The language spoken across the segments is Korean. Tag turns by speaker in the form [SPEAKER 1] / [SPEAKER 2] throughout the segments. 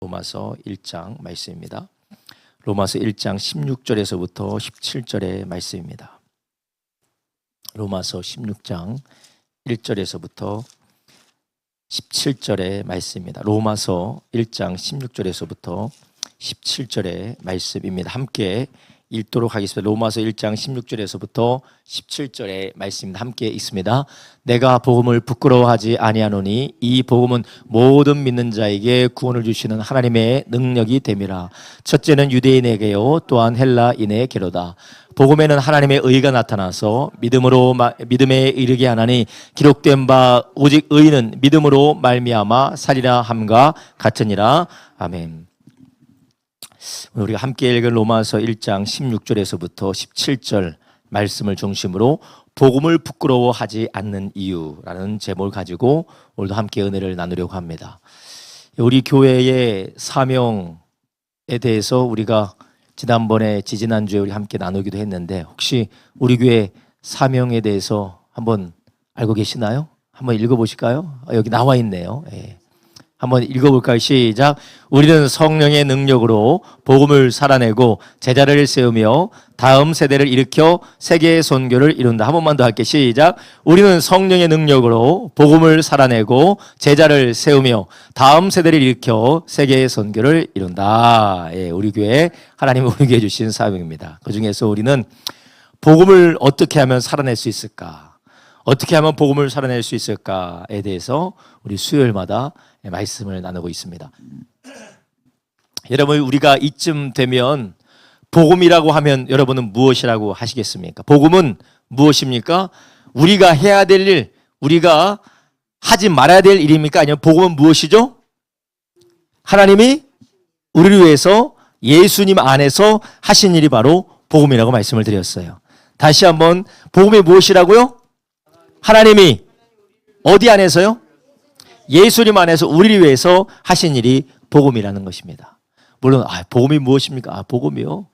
[SPEAKER 1] 로마서 1장 말씀입니다. 로마서 1장 16절에서부터 17절의 말씀입니다. 로마서 16장 1절에서부터 17절의 말씀입니다. 로마서 1장 16절에서부터 17절의 말씀입니다. 함께 읽도록 하겠습니다. 로마서 1장 16절에서부터 17절의 말씀입니다. 함께 읽습니다. 내가 복음을 부끄러워하지 아니하노니 이 복음은 모든 믿는 자에게 구원을 주시는 하나님의 능력이 됨이라. 첫째는 유대인에게요 또한 헬라인에게로다. 복음에는 하나님의 의가 나타나서 믿음에 이르게 하나니 기록된 바 오직 의는 믿음으로 말미암아 살리라 함과 같으니라. 아멘. 오늘 우리가 함께 읽은 로마서 1장 16절에서부터 17절 말씀을 중심으로 복음을 부끄러워하지 않는 이유라는 제목을 가지고 오늘도 함께 은혜를 나누려고 합니다. 우리 교회의 사명에 대해서 우리가 지난번에 지지난주에 우리 함께 나누기도 했는데 혹시 우리 교회 사명에 대해서 한번 알고 계시나요? 한번 읽어보실까요? 여기 나와 있네요. 예. 한번 읽어볼까요? 시작. 우리는 성령의 능력으로 복음을 살아내고 제자를 세우며 다음 세대를 일으켜 세계의 선교를 이룬다. 한 번만 더 할게요. 시작. 우리는 성령의 능력으로 복음을 살아내고 제자를 세우며 다음 세대를 일으켜 세계의 선교를 이룬다. 예, 우리 교회 하나님이 우리 교회에 주신 사명입니다. 그중에서 우리는 복음을 어떻게 하면 살아낼 수 있을까? 어떻게 하면 복음을 살아낼 수 있을까에 대해서 우리 수요일마다 말씀을 나누고 있습니다. 여러분, 우리가 이쯤 되면 복음이라고 하면 여러분은 무엇이라고 하시겠습니까? 복음은 무엇입니까? 우리가 해야 될 일, 우리가 하지 말아야 될 일입니까? 아니면 복음은 무엇이죠? 하나님이 우리를 위해서 예수님 안에서 하신 일이 바로 복음이라고 말씀을 드렸어요. 다시 한번, 복음이 무엇이라고요? 하나님이 어디 안에서요? 예수님 안에서 우리를 위해서 하신 일이 복음이라는 것입니다. 물론 복음이 무엇입니까? 복음이요.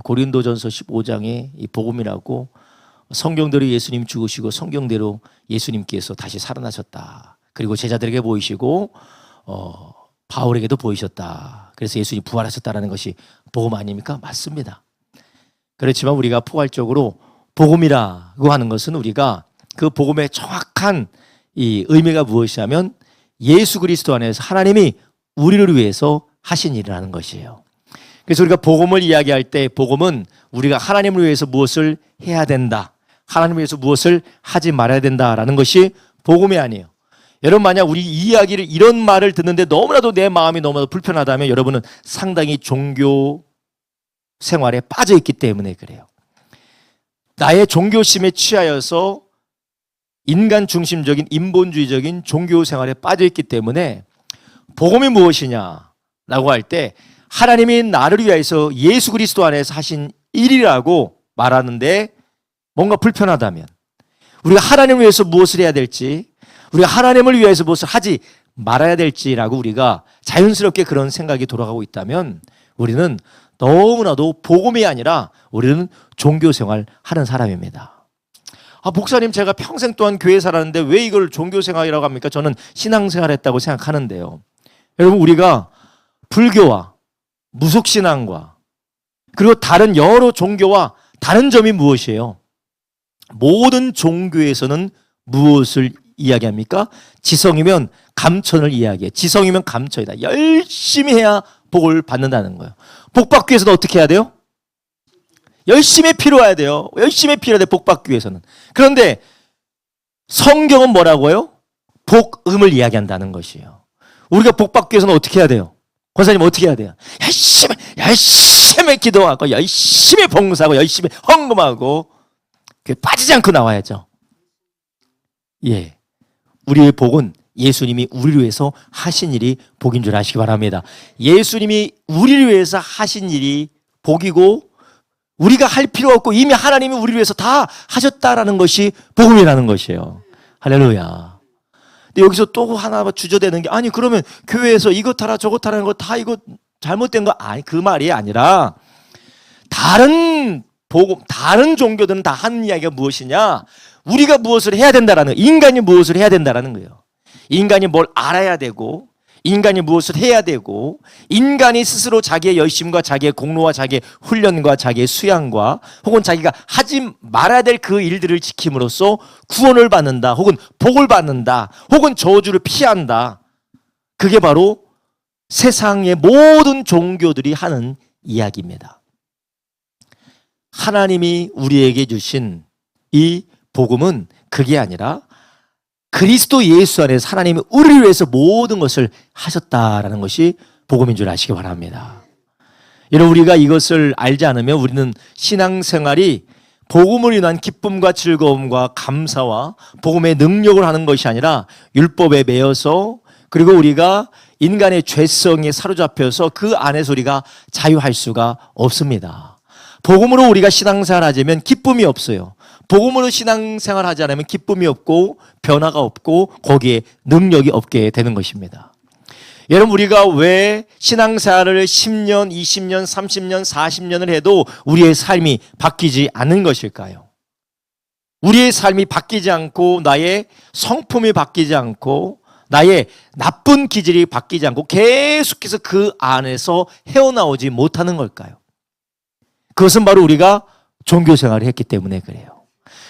[SPEAKER 1] 고린도전서 15장에 이 복음이라고 성경대로 예수님 죽으시고 성경대로 예수님께서 다시 살아나셨다. 그리고 제자들에게 보이시고 바울에게도 보이셨다. 그래서 예수님이 부활하셨다는 것이 복음 아닙니까? 맞습니다. 그렇지만 우리가 포괄적으로 복음이라고 하는 것은 우리가 그 복음의 정확한 이 의미가 무엇이냐면 예수 그리스도 안에서 하나님이 우리를 위해서 하신 일이라는 것이에요. 그래서 우리가 복음을 이야기할 때 복음은 우리가 하나님을 위해서 무엇을 해야 된다, 하나님을 위해서 무엇을 하지 말아야 된다라는 것이 복음이 아니에요. 여러분, 만약 우리 이야기를 이런 말을 듣는데 너무나도 내 마음이 너무나도 불편하다면 여러분은 상당히 종교 생활에 빠져 있기 때문에 그래요. 나의 종교심에 취하여서 인간 중심적인 인본주의적인 종교 생활에 빠져 있기 때문에 복음이 무엇이냐라고 할 때 하나님이 나를 위해서 예수 그리스도 안에서 하신 일이라고 말하는데 뭔가 불편하다면, 우리가 하나님을 위해서 무엇을 해야 될지, 우리가 하나님을 위해서 무엇을 하지 말아야 될지라고 우리가 자연스럽게 그런 생각이 돌아가고 있다면 우리는 너무나도 복음이 아니라 우리는 종교 생활 하는 사람입니다. 목사님, 제가 평생 동안 교회 살았는데 왜 이걸 종교생활이라고 합니까? 저는 신앙생활 했다고 생각하는데요. 여러분, 우리가 불교와 무속신앙과 그리고 다른 여러 종교와 다른 점이 무엇이에요? 모든 종교에서는 무엇을 이야기합니까? 지성이면 감천을 이야기해. 지성이면 감천이다. 열심히 해야 복을 받는다는 거예요. 복 받기 위해서는 어떻게 해야 돼요? 열심히 필요해야 돼요. 열심히 필요해야 돼, 복 받기 위해서는. 그런데 성경은 뭐라고요? 복음을 이야기한다는 것이에요. 우리가 복 받기 위해서는 어떻게 해야 돼요? 권사님, 어떻게 해야 돼요? 열심히 기도하고 열심히 봉사하고 열심히 헌금하고 빠지지 않고 나와야죠. 예, 우리의 복은 예수님이 우리를 위해서 하신 일이 복인 줄 아시기 바랍니다. 예수님이 우리를 위해서 하신 일이 복이고 우리가 할 필요 없고 이미 하나님이 우리를 위해서 다 하셨다라는 것이 복음이라는 것이에요. 할렐루야. 근데 여기서 또 하나 주저되는 게, 아니 그러면 교회에서 이것 하라 저것 하라는 거 다 이거 잘못된 거 아니, 그 말이 아니라 다른 복음, 다른 종교들은 다 하는 이야기가 무엇이냐? 우리가 무엇을 해야 된다라는, 인간이 무엇을 해야 된다라는 거예요. 인간이 뭘 알아야 되고 인간이 무엇을 해야 되고 인간이 스스로 자기의 열심과 자기의 공로와 자기의 훈련과 자기의 수양과 혹은 자기가 하지 말아야 될 그 일들을 지킴으로써 구원을 받는다 혹은 복을 받는다 혹은 저주를 피한다. 그게 바로 세상의 모든 종교들이 하는 이야기입니다. 하나님이 우리에게 주신 이 복음은 그게 아니라 그리스도 예수 안에서 하나님이 우리를 위해서 모든 것을 하셨다라는 것이 복음인 줄 아시기 바랍니다. 여러분, 우리가 이것을 알지 않으면 우리는 신앙생활이 복음을 인한 기쁨과 즐거움과 감사와 복음의 능력을 하는 것이 아니라 율법에 매여서 그리고 우리가 인간의 죄성에 사로잡혀서 그 안에서 우리가 자유할 수가 없습니다. 복음으로 우리가 신앙생활 하자면 기쁨이 없어요. 복음으로 신앙생활 하지 않으면 기쁨이 없고 변화가 없고 거기에 능력이 없게 되는 것입니다. 여러분, 우리가 왜 신앙생활을 10년, 20년, 30년, 40년을 해도 우리의 삶이 바뀌지 않는 것일까요? 우리의 삶이 바뀌지 않고 나의 성품이 바뀌지 않고 나의 나쁜 기질이 바뀌지 않고 계속해서 그 안에서 헤어나오지 못하는 걸까요? 그것은 바로 우리가 종교생활을 했기 때문에 그래요.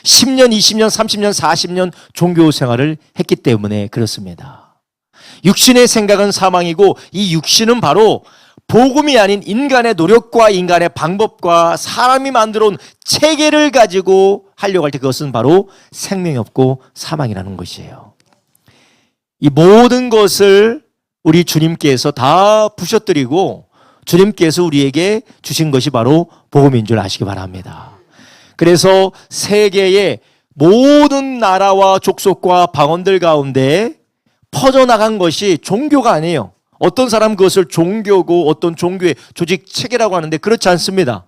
[SPEAKER 1] 10년, 20년, 30년, 40년 종교생활을 했기 때문에 그렇습니다. 육신의 생각은 사망이고 이 육신은 바로 복음이 아닌 인간의 노력과 인간의 방법과 사람이 만들어 온 체계를 가지고 하려고 할 때 그것은 바로 생명이 없고 사망이라는 것이에요. 이 모든 것을 우리 주님께서 다 부셔뜨리고 주님께서 우리에게 주신 것이 바로 복음인 줄 아시기 바랍니다. 그래서 세계의 모든 나라와 족속과 방언들 가운데 퍼져나간 것이 종교가 아니에요. 어떤 사람은 그것을 종교고 어떤 종교의 조직 체계라고 하는데 그렇지 않습니다.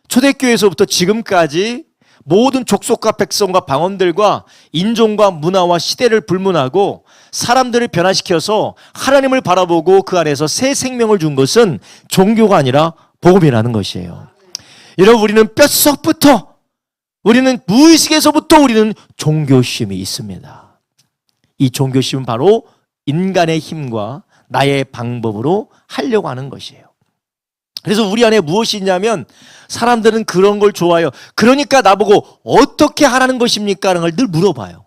[SPEAKER 1] 초대교회에서부터 지금까지 모든 족속과 백성과 방언들과 인종과 문화와 시대를 불문하고 사람들을 변화시켜서 하나님을 바라보고 그 안에서 새 생명을 준 것은 종교가 아니라 복음이라는 것이에요. 여러분, 우리는 뼛속부터 우리는 무의식에서부터 우리는 종교심이 있습니다. 이 종교심은 바로 인간의 힘과 나의 방법으로 하려고 하는 것이에요. 그래서 우리 안에 무엇이 있냐면 사람들은 그런 걸 좋아해요. 그러니까 나보고 어떻게 하라는 것입니까? 라는 걸 늘 물어봐요.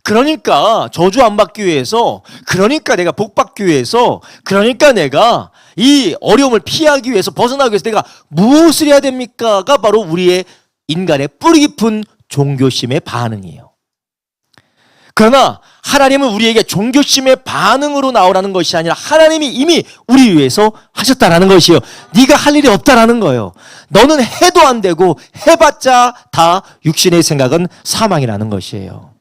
[SPEAKER 1] 그러니까 저주 안 받기 위해서, 그러니까 내가 복 받기 위해서, 그러니까 내가 이 어려움을 피하기 위해서, 벗어나기 위해서 내가 무엇을 해야 됩니까?가 바로 우리의 인간의 뿌리 깊은 종교심의 반응이에요. 그러나 하나님은 우리에게 종교심의 반응으로 나오라는 것이 아니라 하나님이 이미 우리 위해서 하셨다라는 것이에요. 네가 할 일이 없다라는 거예요. 너는 해도 안 되고 해봤자 다 육신의 생각은 사망이라는 것이에요.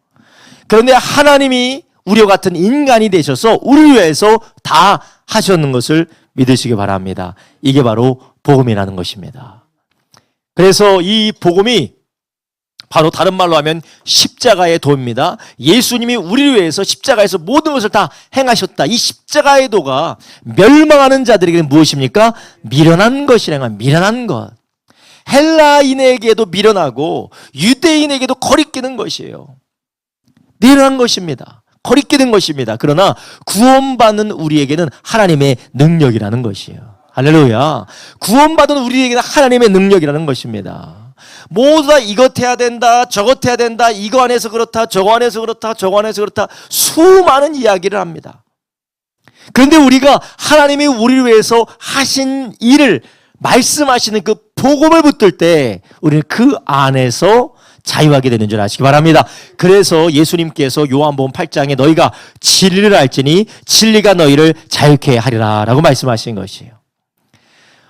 [SPEAKER 1] 그런데 하나님이 우리와 같은 인간이 되셔서 우리를 위해서 다 하셨는 것을 믿으시기 바랍니다. 이게 바로 복음이라는 것입니다. 그래서 이 복음이 바로 다른 말로 하면 십자가의 도입니다. 예수님이 우리를 위해서 십자가에서 모든 것을 다 행하셨다. 이 십자가의 도가 멸망하는 자들에게는 무엇입니까? 미련한 것이라. 미련한 것. 헬라인에게도 미련하고 유대인에게도 거리끼는 것이에요. 미련한 것입니다. 거리끼는 것입니다. 그러나 구원받는 우리에게는 하나님의 능력이라는 것이에요. 할렐루야. 구원받은 우리에게는 하나님의 능력이라는 것입니다. 모두 다 이것 해야 된다, 저것 해야 된다, 이거 안에서 그렇다, 저거 안에서 그렇다, 저거 안에서 그렇다, 수많은 이야기를 합니다. 그런데 우리가 하나님이 우리를 위해서 하신 일을 말씀하시는 그 복음을 붙들 때 우리는 그 안에서 자유하게 되는 줄 아시기 바랍니다. 그래서 예수님께서 요한복음 8장에 너희가 진리를 알지니 진리가 너희를 자유케 하리라 라고 말씀하신 것이에요.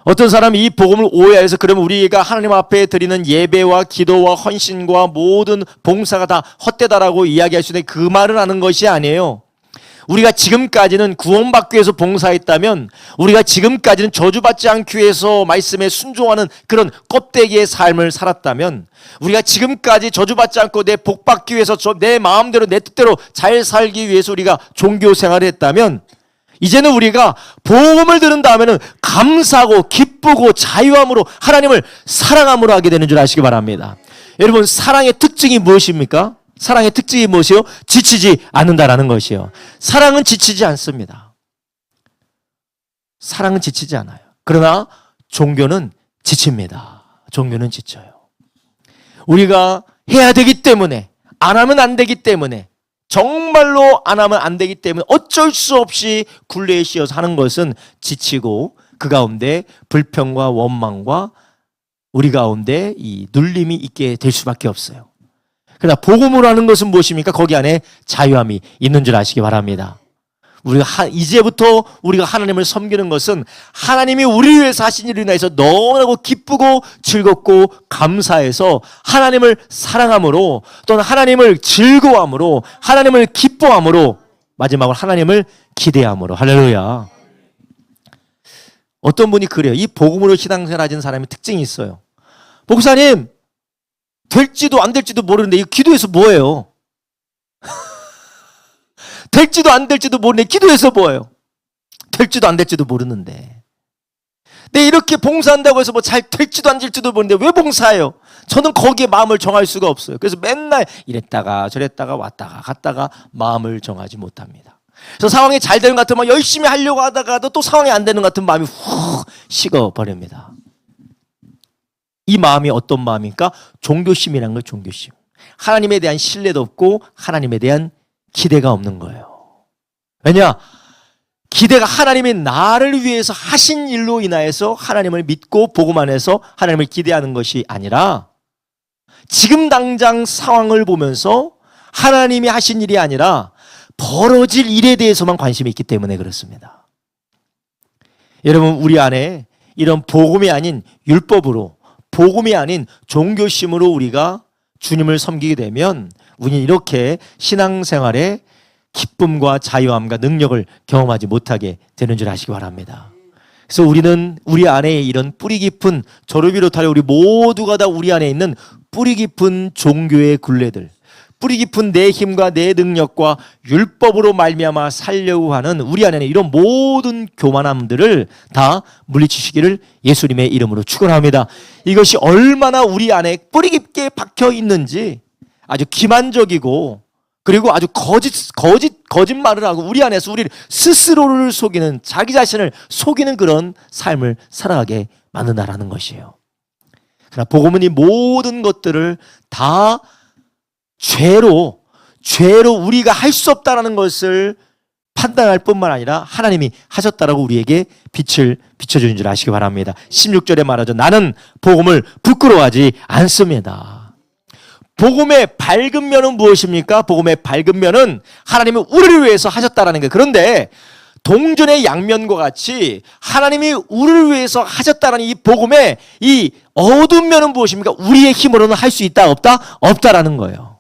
[SPEAKER 1] 어떤 사람이 이 복음을 오해해서 그러면 우리가 하나님 앞에 드리는 예배와 기도와 헌신과 모든 봉사가 다 헛되다라고 이야기할 수 있는데 그 말을 하는 것이 아니에요. 우리가 지금까지는 구원받기 위해서 봉사했다면, 우리가 지금까지는 저주받지 않기 위해서 말씀에 순종하는 그런 껍데기의 삶을 살았다면, 우리가 지금까지 저주받지 않고 내 복받기 위해서 내 마음대로 내 뜻대로 잘 살기 위해서 우리가 종교 생활을 했다면, 이제는 우리가 복음을 들은 다음에는 감사하고 기쁘고 자유함으로 하나님을 사랑함으로 하게 되는 줄 아시기 바랍니다. 여러분, 사랑의 특징이 무엇입니까? 사랑의 특징이 무엇이요? 지치지 않는다라는 것이요. 사랑은 지치지 않습니다. 사랑은 지치지 않아요. 그러나 종교는 지칩니다. 종교는 지쳐요. 우리가 해야 되기 때문에, 안 하면 안 되기 때문에, 정말로 안 하면 안 되기 때문에 어쩔 수 없이 굴레에 씌어서 하는 것은 지치고 그 가운데 불평과 원망과 우리 가운데 이 눌림이 있게 될 수밖에 없어요. 그러나 복음으로 하는 것은 무엇입니까? 거기 안에 자유함이 있는 줄 아시기 바랍니다. 우리가 이제부터 우리가 하나님을 섬기는 것은 하나님이 우리를 위해서 하신 일로 인해서 너무나도 기쁘고 즐겁고 감사해서 하나님을 사랑함으로, 또는 하나님을 즐거워함으로, 하나님을 기뻐함으로, 마지막으로 하나님을 기대함으로. 할렐루야. 어떤 분이 그래요. 이 복음으로 신앙생활 하는 사람의 특징이 있어요. 목사님, 될지도 안 될지도 모르는데 이 기도해서 뭐예요? 될지도 안 될지도 모르는데 기도해서 뭐예요? 될지도 안 될지도 모르는데. 네, 이렇게 봉사한다고 해서 뭐 잘 될지도 안 될지도 모르는데 왜 봉사해요? 저는 거기에 마음을 정할 수가 없어요. 그래서 맨날 이랬다가 저랬다가 왔다가 갔다가 마음을 정하지 못합니다. 그래서 상황이 잘 되는 것 같으면 열심히 하려고 하다가도 또 상황이 안 되는 것 같은 마음이 훅 식어버립니다. 이 마음이 어떤 마음입니까? 종교심이라는 거예요. 종교심. 하나님에 대한 신뢰도 없고 하나님에 대한 기대가 없는 거예요. 왜냐? 기대가 하나님이 나를 위해서 하신 일로 인하여서 하나님을 믿고 복음 안에서 하나님을 기대하는 것이 아니라 지금 당장 상황을 보면서 하나님이 하신 일이 아니라 벌어질 일에 대해서만 관심이 있기 때문에 그렇습니다. 여러분, 우리 안에 이런 복음이 아닌 율법으로, 복음이 아닌 종교심으로 우리가 주님을 섬기게 되면 우리는 이렇게 신앙생활에 기쁨과 자유함과 능력을 경험하지 못하게 되는 줄 아시기 바랍니다. 그래서 우리는 우리 안에 이런 뿌리 깊은, 저를 비롯하여 우리 모두가 다 우리 안에 있는 뿌리 깊은 종교의 굴레들, 뿌리 깊은 내 힘과 내 능력과 율법으로 말미암아 살려고 하는 우리 안에 이런 모든 교만함들을 다 물리치시기를 예수님의 이름으로 축원합니다. 이것이 얼마나 우리 안에 뿌리 깊게 박혀 있는지 아주 기만적이고, 그리고 아주 거짓말을 하고 우리 안에서 우리 스스로를 속이는, 자기 자신을 속이는 그런 삶을 살아가게 만든다라는 것이에요. 그러나 복음은 이 모든 것들을 다 죄로 우리가 할 수 없다라는 것을 판단할 뿐만 아니라 하나님이 하셨다라고 우리에게 빛을 비춰주는 줄 아시기 바랍니다. 16절에 말하죠. 나는 복음을 부끄러워하지 않습니다. 복음의 밝은 면은 무엇입니까? 복음의 밝은 면은 하나님이 우리를 위해서 하셨다라는 거예요. 그런데 동전의 양면과 같이 하나님이 우리를 위해서 하셨다는 이 복음의 이 어두운 면은 무엇입니까? 우리의 힘으로는 할 수 있다, 없다? 없다라는 거예요.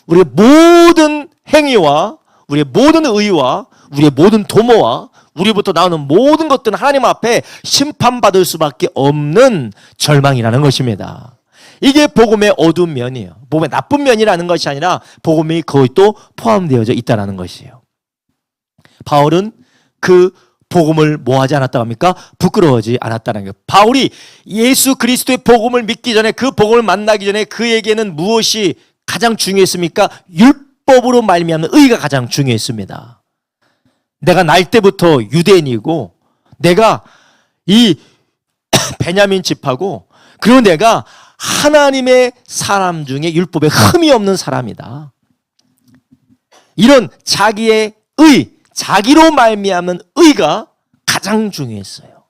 [SPEAKER 1] 우리의 모든 행위와 우리의 모든 의와 우리의 모든 도모와 우리부터 나오는 모든 것들은 하나님 앞에 심판받을 수밖에 없는 절망이라는 것입니다. 이게 복음의 어두운 면이에요. 복음의 나쁜 면이라는 것이 아니라 복음이 거의 또 포함되어져 있다는 것이에요. 바울은 그 복음을 뭐 하지 않았다고 합니까? 부끄러워하지 않았다는 거예요. 바울이 예수 그리스도의 복음을 믿기 전에, 그 복음을 만나기 전에 그에게는 무엇이 가장 중요했습니까? 율법으로 말미암는 의가 가장 중요했습니다. 내가 날 때부터 유대인이고, 내가 이 베냐민 집하고, 그리고 내가 하나님의 사람 중에 율법에 흠이 없는 사람이다. 이런 자기의 의, 자기로 말미암는 의가 가장 중요했어요.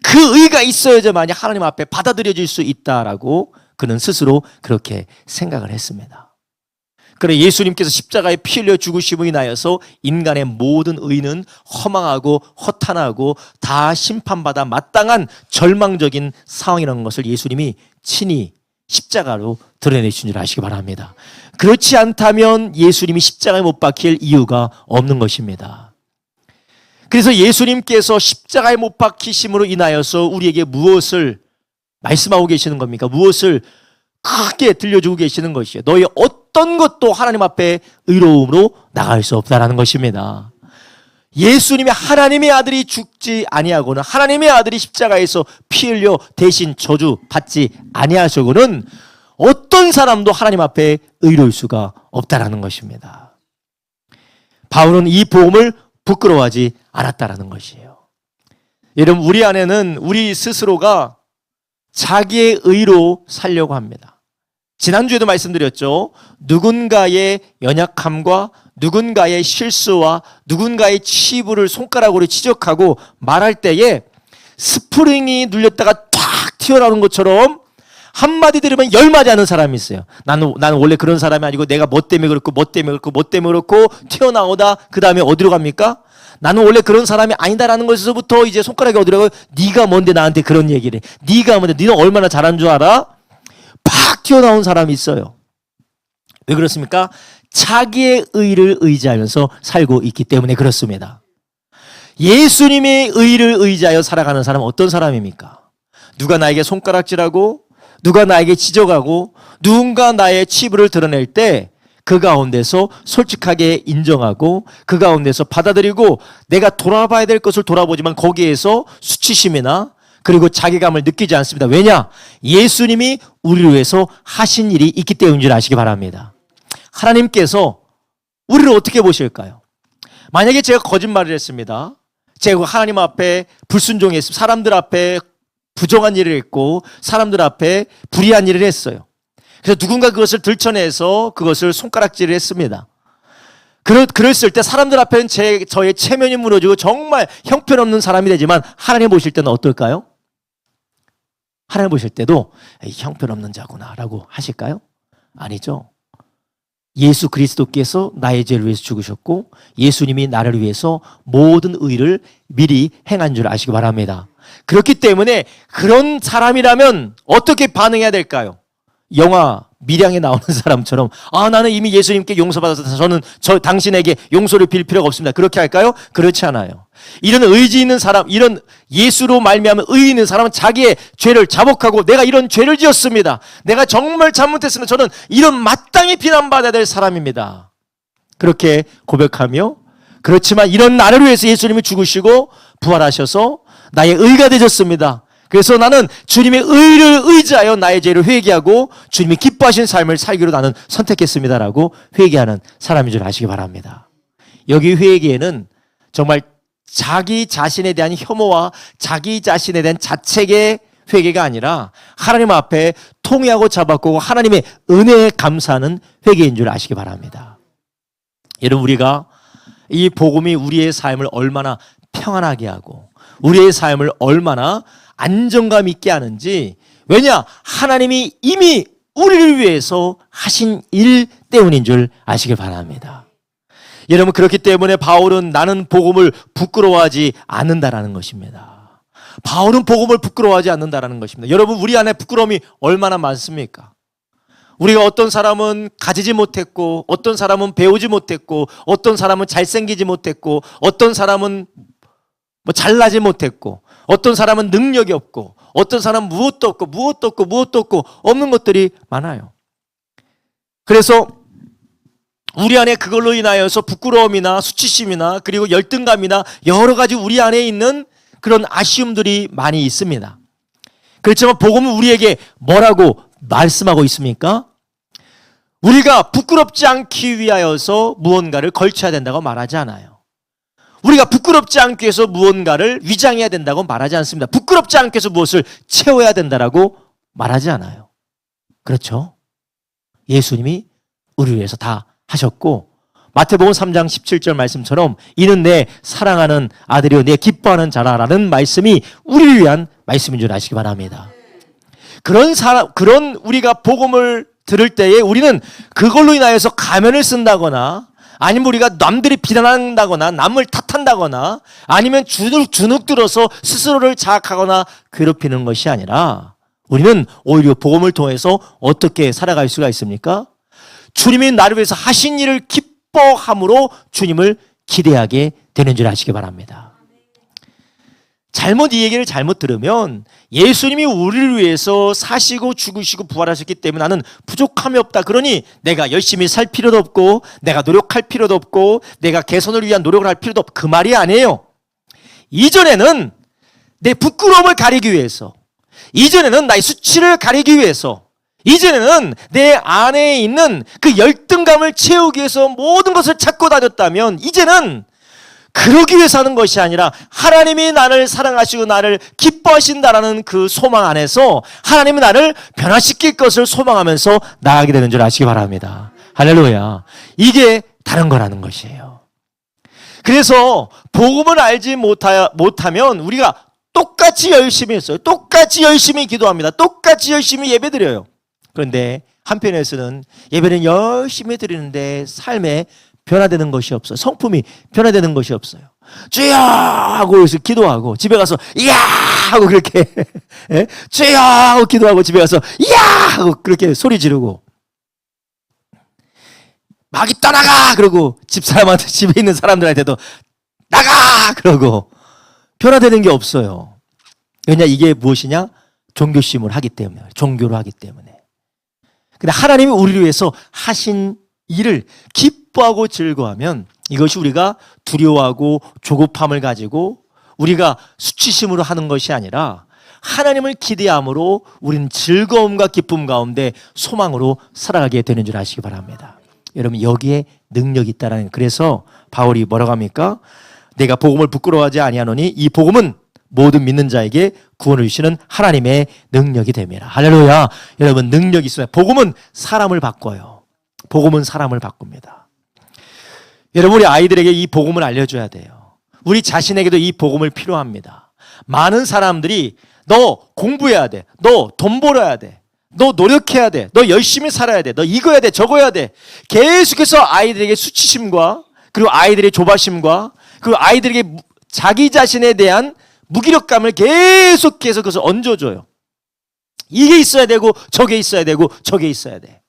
[SPEAKER 1] 그 의가 있어야지만 하나님 앞에 받아들여질 수 있다라고 그는 스스로 그렇게 생각을 했습니다. 그래, 예수님께서 십자가에 피 흘려 죽으심으로 인하여서 인간의 모든 의는 허망하고 허탄하고 다 심판받아 마땅한 절망적인 상황이라는 것을 예수님이 친히 십자가로 드러내신 줄 아시기 바랍니다. 그렇지 않다면 예수님이 십자가에 못 박힐 이유가 없는 것입니다. 그래서 예수님께서 십자가에 못 박히심으로 인하여서 우리에게 무엇을 말씀하고 계시는 겁니까? 무엇을 크게 들려주고 계시는 것이에요. 너희 어떤 것도 하나님 앞에 의로움으로 나갈 수 없다라는 것입니다. 예수님이 하나님의 아들이 죽지 아니하고는, 하나님의 아들이 십자가에서 피 흘려 대신 저주 받지 아니하시고는 어떤 사람도 하나님 앞에 의로울 수가 없다라는 것입니다. 바울은 이 복음을 부끄러워하지 않았다라는 것이에요. 여러분, 우리 안에는 우리 스스로가 자기의 의로 살려고 합니다. 지난주에도 말씀드렸죠. 누군가의 연약함과 누군가의 실수와 누군가의 치부를 손가락으로 지적하고 말할 때에 스프링이 눌렸다가 탁 튀어나오는 것처럼 한마디 들으면 10마디 하는 사람이 있어요. 나는 원래 그런 사람이 아니고 내가 뭐 때문에 그렇고 뭐 때문에 그렇고 뭐 때문에 그렇고 튀어나오다 그 다음에 어디로 갑니까? 나는 원래 그런 사람이 아니다라는 것에서부터 이제 손가락이 어디로 가고 네가 뭔데 나한테 그런 얘기를 해. 네가 뭔데 너는 얼마나 잘한 줄 알아? 팍 튀어나온 사람이 있어요. 왜 그렇습니까? 자기의 의를 의지하면서 살고 있기 때문에 그렇습니다. 예수님의 의를 의지하여 살아가는 사람은 어떤 사람입니까? 누가 나에게 손가락질하고 누가 나에게 지적하고 누군가 나의 치부를 드러낼 때 그 가운데서 솔직하게 인정하고 그 가운데서 받아들이고 내가 돌아봐야 될 것을 돌아보지만 거기에서 수치심이나 그리고 자괴감을 느끼지 않습니다. 왜냐? 예수님이 우리를 위해서 하신 일이 있기 때문인 줄 아시기 바랍니다. 하나님께서 우리를 어떻게 보실까요? 만약에 제가 거짓말을 했습니다. 제가 하나님 앞에 불순종했습니다. 사람들 앞에 부정한 일을 했고 사람들 앞에 불의한 일을 했어요. 그래서 누군가 그것을 들춰내서 그것을 손가락질을 했습니다. 그랬을 때 사람들 앞에는 저의 체면이 무너지고 정말 형편없는 사람이 되지만 하나님 보실 때는 어떨까요? 하나님 보실 때도 형편없는 자구나 라고 하실까요? 아니죠. 예수 그리스도께서 나의 죄를 위해서 죽으셨고 예수님이 나를 위해서 모든 의를 미리 행한 줄 아시기 바랍니다. 그렇기 때문에 그런 사람이라면 어떻게 반응해야 될까요? 영화 밀양에 나오는 사람처럼 나는 이미 예수님께 용서받아서 저는 당신에게 용서를 빌 필요가 없습니다. 그렇게 할까요? 그렇지 않아요. 이런 의지 있는 사람, 이런 예수로 말미암아 의의 있는 사람은 자기의 죄를 자복하고 내가 이런 죄를 지었습니다. 내가 정말 잘못했으면 저는 이런 마땅히 비난받아야 될 사람입니다. 그렇게 고백하며 그렇지만 이런 나를 위해서 예수님이 죽으시고 부활하셔서 나의 의가 되셨습니다. 그래서 나는 주님의 의를 의지하여 나의 죄를 회개하고 주님이 기뻐하신 삶을 살기로 나는 선택했습니다라고 회개하는 사람인 줄 아시기 바랍니다. 여기 회개에는 정말 자기 자신에 대한 혐오와 자기 자신에 대한 자책의 회개가 아니라 하나님 앞에 통회하고 자박고 하나님의 은혜에 감사하는 회개인 줄 아시기 바랍니다. 여러분, 우리가 이 복음이 우리의 삶을 얼마나 평안하게 하고 우리의 삶을 얼마나 안정감 있게 하는지, 왜냐? 하나님이 이미 우리를 위해서 하신 일 때문인 줄 아시길 바랍니다. 여러분, 그렇기 때문에 바울은 나는 복음을 부끄러워하지 않는다라는 것입니다. 바울은 복음을 부끄러워하지 않는다라는 것입니다. 여러분, 우리 안에 부끄러움이 얼마나 많습니까? 우리가 어떤 사람은 가지지 못했고 어떤 사람은 배우지 못했고 어떤 사람은 잘생기지 못했고 어떤 사람은 잘나지 못했고 어떤 사람은 능력이 없고 어떤 사람은 무엇도 없고 없는 것들이 많아요. 그래서 우리 안에 그걸로 인하여서 부끄러움이나 수치심이나 그리고 열등감이나 여러 가지 우리 안에 있는 그런 아쉬움들이 많이 있습니다. 그렇지만 복음은 우리에게 뭐라고 말씀하고 있습니까? 우리가 부끄럽지 않기 위하여서 무언가를 걸쳐야 된다고 말하지 않아요. 우리가 부끄럽지 않기 위해서 무언가를 위장해야 된다고 말하지 않습니다. 부끄럽지 않기 위해서 무엇을 채워야 된다라고 말하지 않아요. 그렇죠? 예수님이 우리를 위해서 다 하셨고 마태복음 3장 17절 말씀처럼 이는 내 사랑하는 아들이요 내 기뻐하는 자라라는 말씀이 우리를 위한 말씀인 줄 아시기 바랍니다. 그런 우리가 복음을 들을 때에 우리는 그걸로 인하여서 가면을 쓴다거나 아니면 우리가 남들이 비난한다거나 남을 탓한다거나 아니면 주눅 들어서 스스로를 자학하거나 괴롭히는 것이 아니라 우리는 오히려 복음을 통해서 어떻게 살아갈 수가 있습니까? 주님이 나를 위해서 하신 일을 기뻐함으로 주님을 기대하게 되는 줄 아시기 바랍니다. 이 얘기를 잘못 들으면 예수님이 우리를 위해서 사시고 죽으시고 부활하셨기 때문에 나는 부족함이 없다. 그러니 내가 열심히 살 필요도 없고 내가 노력할 필요도 없고 내가 개선을 위한 노력을 할 필요도 없고 그 말이 아니에요. 이전에는 내 부끄러움을 가리기 위해서 이전에는 나의 수치를 가리기 위해서 이전에는 내 안에 있는 그 열등감을 채우기 위해서 모든 것을 찾고 다녔다면 이제는 그러기 위해서 하는 것이 아니라 하나님이 나를 사랑하시고 나를 기뻐하신다라는 그 소망 안에서 하나님이 나를 변화시킬 것을 소망하면서 나아가게 되는 줄 아시기 바랍니다. 할렐루야. 이게 다른 거라는 것이에요. 그래서 복음을 알지 못하면 우리가 똑같이 열심히 했어요. 똑같이 열심히 기도합니다. 똑같이 열심히 예배드려요. 그런데 한편에서는 예배는 열심히 드리는데 삶에 변화되는 것이 없어요. 성품이 변화되는 것이 없어요. 주여 하고 여기서 기도하고 집에 가서 이야 하고 그렇게 주여 하고 기도하고 집에 가서 이야 하고 그렇게 소리 지르고 마귀 떠나가 그러고 집사람한테 집에 있는 사람들한테도 나가 그러고 변화되는 게 없어요. 왜냐 이게 무엇이냐? 종교심을 하기 때문에 종교로 하기 때문에. 근데 하나님이 우리를 위해서 하신 일을 기뻐하고 즐거워하면 이것이 우리가 두려워하고 조급함을 가지고 우리가 수치심으로 하는 것이 아니라 하나님을 기대함으로 우리는 즐거움과 기쁨 가운데 소망으로 살아가게 되는 줄 아시기 바랍니다. 여러분 여기에 능력이 있다라는 그래서 바울이 뭐라고 합니까? 내가 복음을 부끄러워하지 아니하노니 이 복음은 모든 믿는 자에게 구원을 주시는 하나님의 능력이 됩니다. 할렐루야. 여러분 능력이 있어요. 복음은 사람을 바꿔요. 복음은 사람을 바꿉니다. 여러분 우리 아이들에게 이 복음을 알려줘야 돼요. 우리 자신에게도 이 복음을 필요합니다. 많은 사람들이 너 공부해야 돼. 너 돈 벌어야 돼. 너 노력해야 돼. 너 열심히 살아야 돼. 너 이거 해야 돼. 저거 해야 돼. 계속해서 아이들에게 수치심과 그리고 아이들의 조바심과 그리고 아이들에게 자기 자신에 대한 무기력감을 계속해서 그것을 얹어줘요. 이게 있어야 되고 저게 있어야 되고 저게 있어야 돼.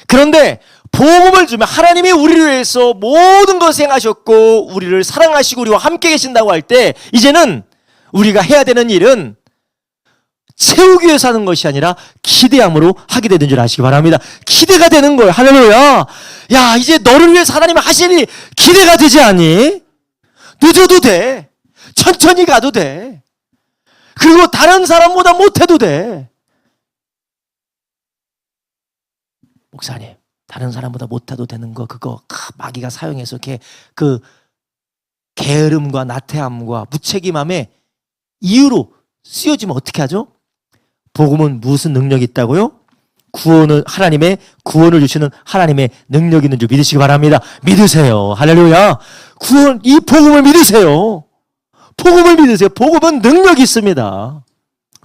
[SPEAKER 1] 그런데 복음을 주면 하나님이 우리를 위해서 모든 것을 행하셨고 우리를 사랑하시고 우리와 함께 계신다고 할 때 이제는 우리가 해야 되는 일은 채우기 위해서 하는 것이 아니라 기대함으로 하게 되는 줄 아시기 바랍니다. 기대가 되는 거예요. 할렐루야. 야 이제 너를 위해서 하나님이 하실 일이 기대가 되지 않니? 늦어도 돼. 천천히 가도 돼. 그리고 다른 사람보다 못해도 돼. 목사님 다른 사람보다 못해도 되는 거 그거 마귀가 사용해서 이렇게 그 게으름과 나태함과 무책임함의 이유로 쓰여지면 어떻게 하죠? 복음은 무슨 능력이 있다고요? 구원은 하나님의 구원을 주시는 하나님의 능력이 있는 줄 믿으시기 바랍니다. 믿으세요. 할렐루야. 구원 이 복음을 믿으세요. 복음을 믿으세요. 복음은 능력이 있습니다.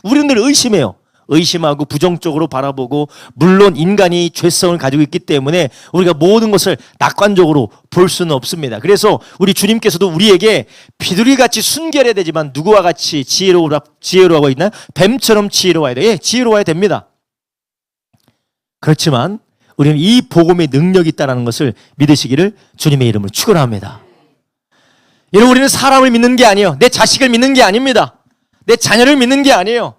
[SPEAKER 1] 우리는 늘 의심해요. 의심하고 부정적으로 바라보고 물론 인간이 죄성을 가지고 있기 때문에 우리가 모든 것을 낙관적으로 볼 수는 없습니다. 그래서 우리 주님께서도 우리에게 비둘기같이 순결해야 되지만 누구와 같이 지혜로워하고 있나요? 뱀처럼 지혜로워야 돼요. 예, 지혜로워야 됩니다. 그렇지만 우리는 이 복음의 능력이 있다는 것을 믿으시기를 주님의 이름으로 축원합니다. 여러분 우리는 사람을 믿는 게 아니에요. 내 자식을 믿는 게 아닙니다. 내 자녀를 믿는 게 아니에요.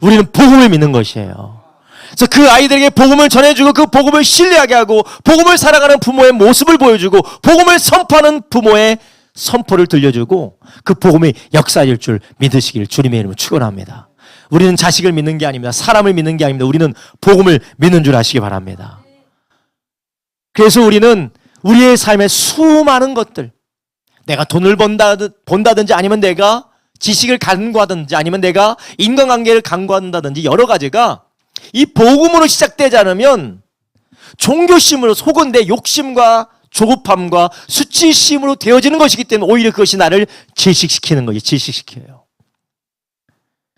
[SPEAKER 1] 우리는 복음을 믿는 것이에요. 그래서 그 아이들에게 복음을 전해주고 그 복음을 신뢰하게 하고 복음을 살아가는 부모의 모습을 보여주고 복음을 선포하는 부모의 선포를 들려주고 그 복음이 역사일 줄 믿으시길 주님의 이름으로 축원합니다. 우리는 자식을 믿는 게 아닙니다. 사람을 믿는 게 아닙니다. 우리는 복음을 믿는 줄 아시기 바랍니다. 그래서 우리는 우리의 삶의 수많은 것들 내가 돈을 번다든지 아니면 내가 지식을 간구하든지 아니면 내가 인간관계를 간구한다든지 여러 가지가 이 복음으로 시작되지 않으면 종교심으로 혹은 내 욕심과 조급함과 수치심으로 되어지는 것이기 때문에 오히려 그것이 나를 질식시키는 거지. 질식시켜요.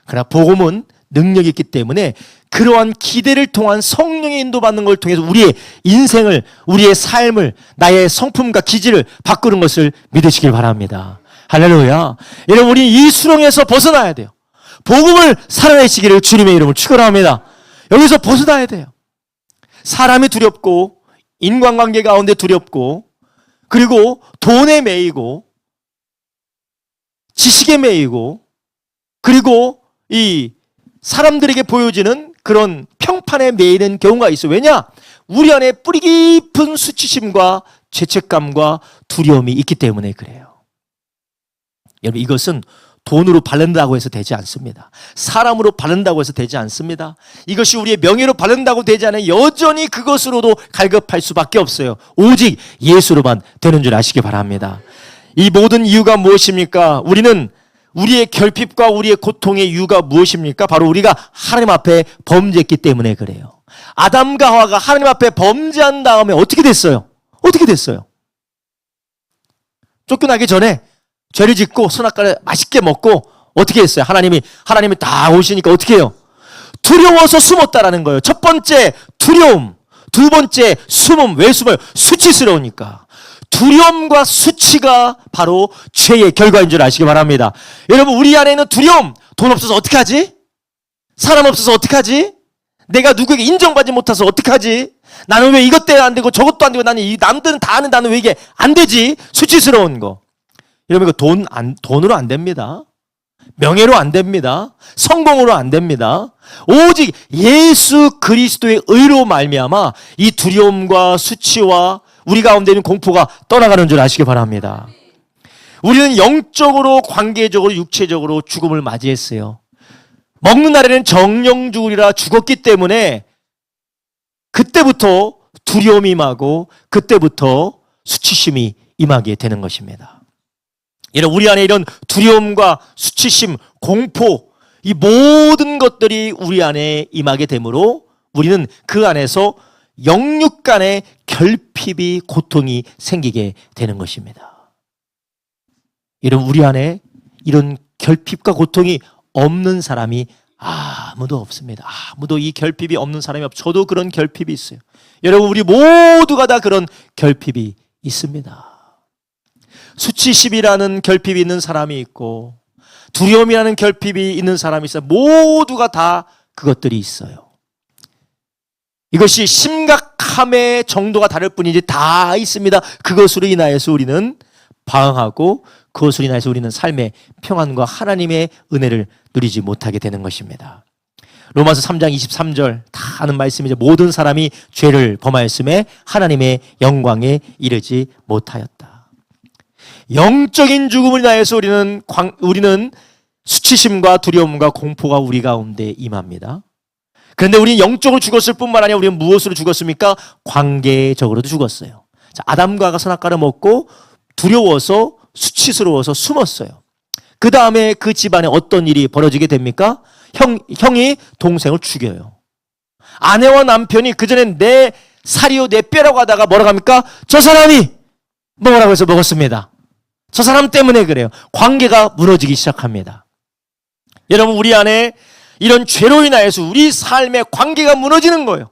[SPEAKER 1] 그러나 복음은 능력이 있기 때문에 그러한 기대를 통한 성령의 인도받는 걸 통해서 우리의 인생을 우리의 삶을 나의 성품과 기질을 바꾸는 것을 믿으시길 바랍니다. 할렐루야. 여러분 우리 이 수렁에서 벗어나야 돼요. 복음을 살아내시기를 주님의 이름으로 축원합니다. 여기서 벗어나야 돼요. 사람이 두렵고 인간관계 가운데 두렵고 그리고 돈에 매이고 지식에 매이고 그리고 이 사람들에게 보여지는 그런 평판에 매이는 경우가 있어요. 왜냐? 우리 안에 뿌리 깊은 수치심과 죄책감과 두려움이 있기 때문에 그래요. 여러분 이것은 돈으로 바른다고 해서 되지 않습니다. 사람으로 바른다고 해서 되지 않습니다. 이것이 우리의 명예로 바른다고 되지 않아요. 여전히 그것으로도 갈급할 수밖에 없어요. 오직 예수로만 되는 줄 아시기 바랍니다. 이 모든 이유가 무엇입니까? 우리는 우리의 결핍과 우리의 고통의 이유가 무엇입니까? 바로 우리가 하나님 앞에 범죄했기 때문에 그래요. 아담과 하와가 하나님 앞에 범죄한 다음에 어떻게 됐어요? 어떻게 됐어요? 쫓겨나기 전에 죄를 짓고 선악과를 맛있게 먹고 어떻게 했어요? 하나님이 다 오시니까 어떻게 해요? 두려워서 숨었다라는 거예요. 첫 번째 두려움, 두 번째 숨음. 왜 숨어요? 수치스러우니까. 두려움과 수치가 바로 죄의 결과인 줄 아시기 바랍니다. 여러분, 우리 안에 있는 두려움, 돈 없어서 어떡하지? 사람 없어서 어떡하지? 내가 누구에게 인정받지 못해서 어떡하지? 나는 왜 이것 때문에 안 되고 저것도 안 되고 나는 이 남들은 다 하는 나는 왜 이게 안 되지? 수치스러운 거. 여러분, 이거 돈으로 안 됩니다. 명예로 안 됩니다. 성공으로 안 됩니다. 오직 예수 그리스도의 의로 말미암아 이 두려움과 수치와 우리 가운데 있는 공포가 떠나가는 줄 아시기 바랍니다. 우리는 영적으로, 관계적으로, 육체적으로 죽음을 맞이했어요. 먹는 날에는 정령 죽으리라 죽었기 때문에 그때부터 두려움이 임하고 그때부터 수치심이 임하게 되는 것입니다. 여러분, 우리 안에 이런 두려움과 수치심, 공포, 이 모든 것들이 우리 안에 임하게 되므로 우리는 그 안에서 영육 간의 결핍이, 고통이 생기게 되는 것입니다. 여러분, 우리 안에 이런 결핍과 고통이 없는 사람이 아무도 없습니다. 아무도 이 결핍이 없는 사람이 없어요. 저도 그런 결핍이 있어요. 여러분, 우리 모두가 다 그런 결핍이 있습니다. 수치심이라는 결핍이 있는 사람이 있고 두려움이라는 결핍이 있는 사람이 있어요. 모두가 다 그것들이 있어요. 이것이 심각함의 정도가 다를 뿐이지 다 있습니다. 그것으로 인하여서 우리는 방황하고 그것으로 인해서 우리는 삶의 평안과 하나님의 은혜를 누리지 못하게 되는 것입니다. 로마서 3장 23절 다 아는 말씀이죠. 모든 사람이 죄를 범하였음에 하나님의 영광에 이르지 못하였다. 영적인 죽음을 인하여서 우리는 수치심과 두려움과 공포가 우리 가운데 임합니다. 그런데 우리는 영적으로 죽었을 뿐만 아니라 우리는 무엇으로 죽었습니까? 관계적으로도 죽었어요. 자, 아담과 하와가 선악과를 먹고 두려워서 수치스러워서 숨었어요. 그 다음에 그 집안에 어떤 일이 벌어지게 됩니까? 형이 동생을 죽여요. 아내와 남편이 그전엔 내 살이요 내 뼈라고 하다가 뭐라고 합니까? 저 사람이 먹으라고 해서 먹었습니다. 저 사람 때문에 그래요. 관계가 무너지기 시작합니다. 여러분, 우리 안에 이런 죄로 인하여서 우리 삶의 관계가 무너지는 거예요.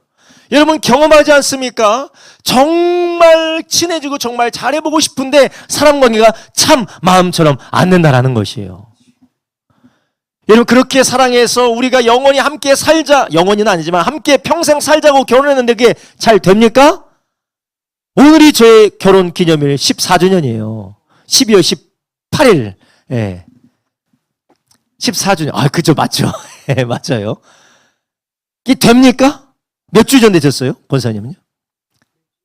[SPEAKER 1] 여러분, 경험하지 않습니까? 정말 친해지고 정말 잘해보고 싶은데 사람 관계가 참 마음처럼 안 된다라는 것이에요. 여러분, 그렇게 사랑해서 우리가 영원히 함께 살자, 영원히는 아니지만 함께 평생 살자고 결혼했는데 그게 잘 됩니까? 오늘이 제 결혼 기념일 14주년이에요. 12월 18일. 예. 14주년. 그죠. 맞죠. 예, 맞아요. 이게 됩니까? 몇 주 전 되셨어요? 권사님은요?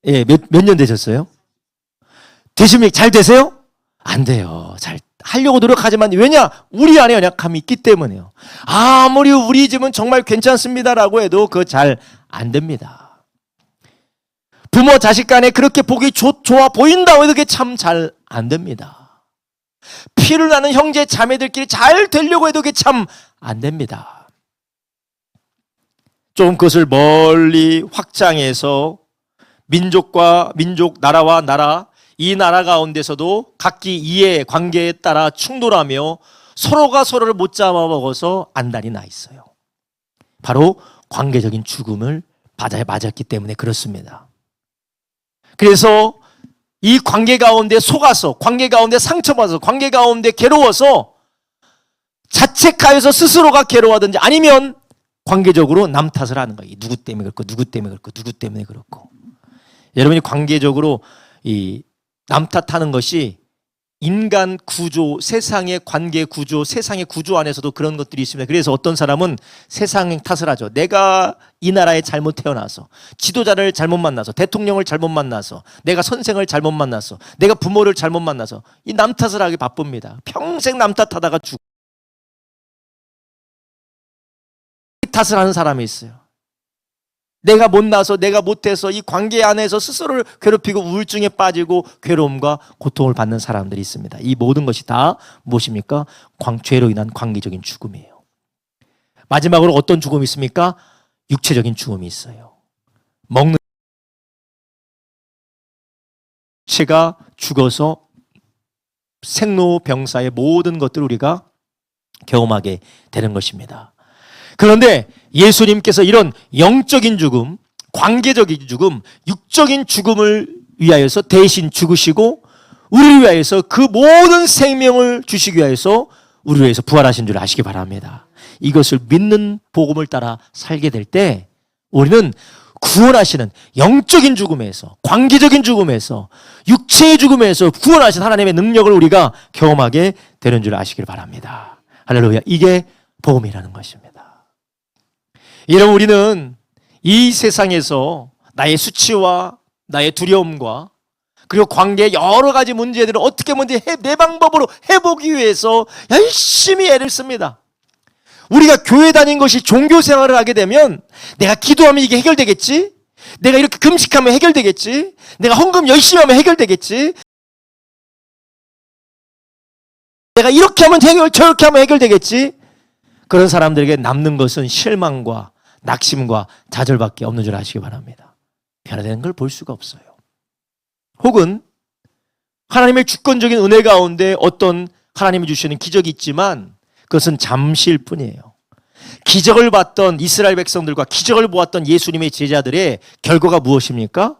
[SPEAKER 1] 예, 몇 년 되셨어요? 되십니까? 잘 되세요? 안 돼요. 잘 하려고 노력하지만 왜냐? 우리 안에 연약함이 있기 때문에요. 아무리 우리 집은 정말 괜찮습니다라고 해도 그거 잘 안 됩니다. 부모 자식 간에 그렇게 보기 좋아 보인다고 해도 그게 참 잘 안 됩니다. 피를 나는 형제 자매들끼리 잘 되려고 해도 그게 참 안 됩니다. 좀 그것을 멀리 확장해서 민족과 민족, 나라와 나라, 이 나라 가운데서도 각기 이해 관계에 따라 충돌하며 서로가 서로를 못 잡아먹어서 안달이 나 있어요. 바로 관계적인 죽음을 맞았기 때문에 그렇습니다. 그래서 이 관계 가운데 속아서, 관계 가운데 상처받아서, 관계 가운데 괴로워서 자책하여서 스스로가 괴로워하든지 아니면 관계적으로 남 탓을 하는 거예요. 누구 때문에 그렇고, 누구 때문에 그렇고, 누구 때문에 그렇고. 여러분이 관계적으로 이 남 탓하는 것이 인간 구조, 세상의 관계 구조, 세상의 구조 안에서도 그런 것들이 있습니다. 그래서 어떤 사람은 세상 탓을 하죠. 내가 이 나라에 잘못 태어나서, 지도자를 잘못 만나서, 대통령을 잘못 만나서, 내가 선생을 잘못 만나서, 내가 부모를 잘못 만나서 이 남 탓을 하기 바쁩니다. 평생 남 탓하다가 죽고 탓을 하는 사람이 있어요. 내가 못나서 내가 못해서 이 관계 안에서 스스로를 괴롭히고 우울증에 빠지고 괴로움과 고통을 받는 사람들이 있습니다. 이 모든 것이 다 무엇입니까? 죄로 인한 관계적인 죽음이에요. 마지막으로 어떤 죽음이 있습니까? 육체적인 죽음이 있어요. 먹는 육체가 죽어서 생로병사의 모든 것들을 우리가 경험하게 되는 것입니다. 그런데 예수님께서 이런 영적인 죽음, 관계적인 죽음, 육적인 죽음을 위하여서 대신 죽으시고 우리를 위하여서 그 모든 생명을 주시기 위하여서 우리를 위해서 부활하신 줄 아시기 바랍니다. 이것을 믿는 복음을 따라 살게 될 때 우리는 구원하시는 영적인 죽음에서, 관계적인 죽음에서, 육체의 죽음에서 구원하신 하나님의 능력을 우리가 경험하게 되는 줄 아시길 바랍니다. 할렐루야. 이게 복음이라는 것입니다. 여러분, 우리는 이 세상에서 나의 수치와 나의 두려움과 그리고 관계의 여러 가지 문제들을 어떻게 먼저 내 방법으로 해보기 위해서 열심히 애를 씁니다. 우리가 교회 다닌 것이 종교 생활을 하게 되면 내가 기도하면 이게 해결되겠지? 내가 이렇게 금식하면 해결되겠지? 내가 헌금 열심히 하면 해결되겠지? 내가 이렇게 하면 저렇게 하면 해결되겠지? 그런 사람들에게 남는 것은 실망과 낙심과 좌절밖에 없는 줄 아시기 바랍니다. 변화되는 걸 볼 수가 없어요. 혹은 하나님의 주권적인 은혜 가운데 어떤 하나님이 주시는 기적이 있지만 그것은 잠시일 뿐이에요. 기적을 봤던 이스라엘 백성들과 기적을 보았던 예수님의 제자들의 결과가 무엇입니까?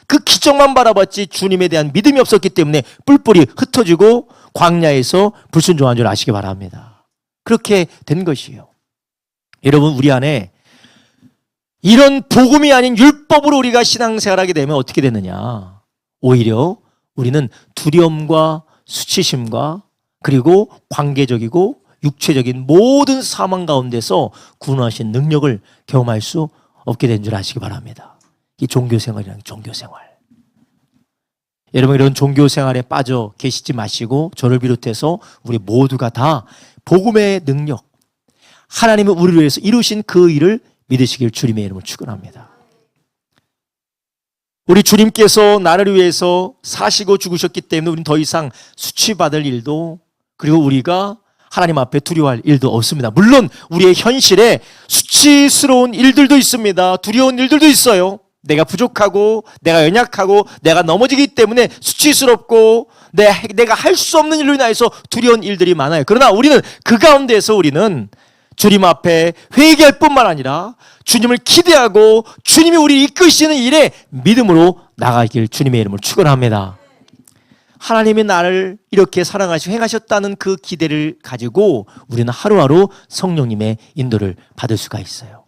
[SPEAKER 1] 그 기적만 바라봤지 주님에 대한 믿음이 없었기 때문에 뿔뿔이 흩어지고 광야에서 불순종한 줄 아시기 바랍니다. 그렇게 된 것이에요. 여러분, 우리 안에 이런 복음이 아닌 율법으로 우리가 신앙생활하게 되면 어떻게 되느냐? 오히려 우리는 두려움과 수치심과 그리고 관계적이고 육체적인 모든 사망 가운데서 구원하신 능력을 경험할 수 없게 된 줄 아시기 바랍니다. 이 종교생활이라는 게 종교생활. 여러분, 이런 종교생활에 빠져 계시지 마시고 저를 비롯해서 우리 모두가 다 복음의 능력, 하나님은 우리를 위해서 이루신 그 일을 믿으시길 주님의 이름으로 축원합니다. 우리 주님께서 나를 위해서 사시고 죽으셨기 때문에 우리는 더 이상 수치받을 일도 그리고 우리가 하나님 앞에 두려워할 일도 없습니다. 물론 우리의 현실에 수치스러운 일들도 있습니다. 두려운 일들도 있어요. 내가 부족하고 내가 연약하고 내가 넘어지기 때문에 수치스럽고 내가 할 수 없는 일로 인하여서 두려운 일들이 많아요. 그러나 우리는 그 가운데서 우리는 주님 앞에 회개할 뿐만 아니라 주님을 기대하고 주님이 우리를 이끄시는 일에 믿음으로 나가길 주님의 이름으로 축원합니다. 하나님이 나를 이렇게 사랑하시고 행하셨다는 그 기대를 가지고 우리는 하루하루 성령님의 인도를 받을 수가 있어요.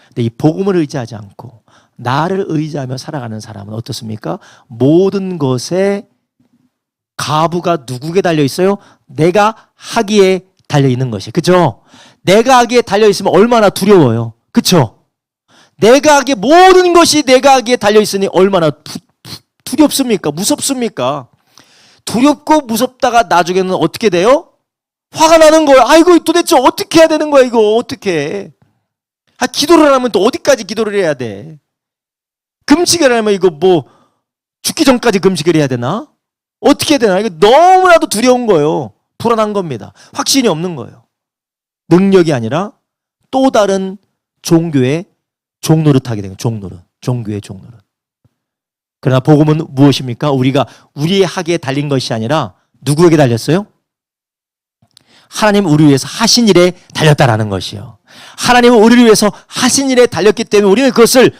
[SPEAKER 1] 근데 이 복음을 의지하지 않고 나를 의지하며 살아가는 사람은 어떻습니까? 모든 것에 가부가 누구에게 달려 있어요? 내가 하기에 달려 있는 것이. 그렇죠? 내가 하기에 달려 있으면 얼마나 두려워요. 그렇죠? 내가 하기에 모든 것이 내가 하기에 달려 있으니 얼마나 두렵습니까? 무섭습니까? 두렵고 무섭다가 나중에는 어떻게 돼요? 화가 나는 거예요. 아이고, 도대체 어떻게 해야 되는 거야, 이거 어떻게? 기도를 하면 또 어디까지 기도를 해야 돼? 금식을 하면 이거 뭐 죽기 전까지 금식을 해야 되나? 어떻게 해야 되나? 이거 너무나도 두려운 거예요. 불안한 겁니다. 확신이 없는 거예요. 능력이 아니라 또 다른 종교의 종노릇하게 되는 종노릇, 종교의 종노릇. 그러나 복음은 무엇입니까? 우리가 우리의 하기에 달린 것이 아니라 누구에게 달렸어요? 하나님 우리 위해서 하신 일에 달렸다라는 것이요. 하나님은 우리를 위해서 하신 일에 달렸기 때문에 우리는 그것을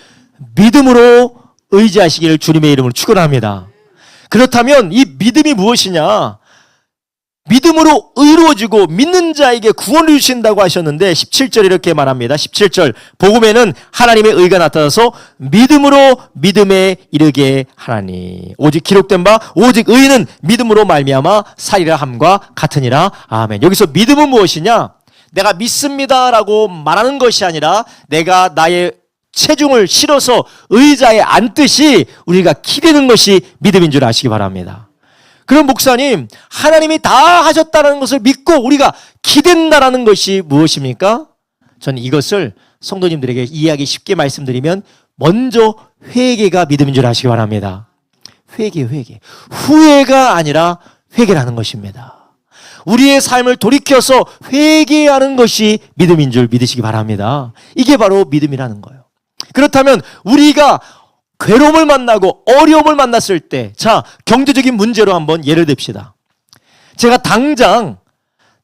[SPEAKER 1] 믿음으로 의지하시기를 주님의 이름으로 축원합니다. 그렇다면 이 믿음이 무엇이냐? 믿음으로 의로워지고 믿는 자에게 구원을 주신다고 하셨는데 17절 이렇게 말합니다. 17절 복음에는 하나님의 의가 나타나서 믿음으로 믿음에 이르게 하나니 오직 기록된 바 오직 의인은 믿음으로 말미암아 살리라 함과 같으니라. 아멘. 여기서 믿음은 무엇이냐? 내가 믿습니다라고 말하는 것이 아니라 내가 나의 체중을 실어서 의자에 앉듯이 우리가 기대는 것이 믿음인 줄 아시기 바랍니다. 그럼 목사님, 하나님이 다 하셨다는 것을 믿고 우리가 기댄다라는 것이 무엇입니까? 저는 이것을 성도님들에게 이해하기 쉽게 말씀드리면 먼저 회개가 믿음인 줄 아시기 바랍니다. 회개. 후회가 아니라 회개라는 것입니다. 우리의 삶을 돌이켜서 회개하는 것이 믿음인 줄 믿으시기 바랍니다. 이게 바로 믿음이라는 거예요. 그렇다면 우리가 괴로움을 만나고 어려움을 만났을 때, 자, 경제적인 문제로 한번 예를 듭시다. 제가 당장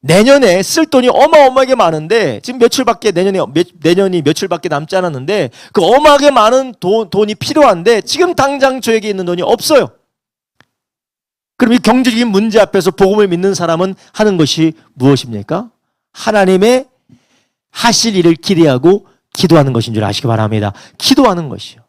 [SPEAKER 1] 내년에 쓸 돈이 어마어마하게 많은데, 지금 내년이 며칠밖에 남지 않았는데, 그 어마하게 많은 돈이 필요한데, 지금 당장 저에게 있는 돈이 없어요. 그럼 이 경제적인 문제 앞에서 복음을 믿는 사람은 하는 것이 무엇입니까? 하나님의 하실 일을 기대하고 기도하는 것인 줄 아시기 바랍니다. 기도하는 것이요.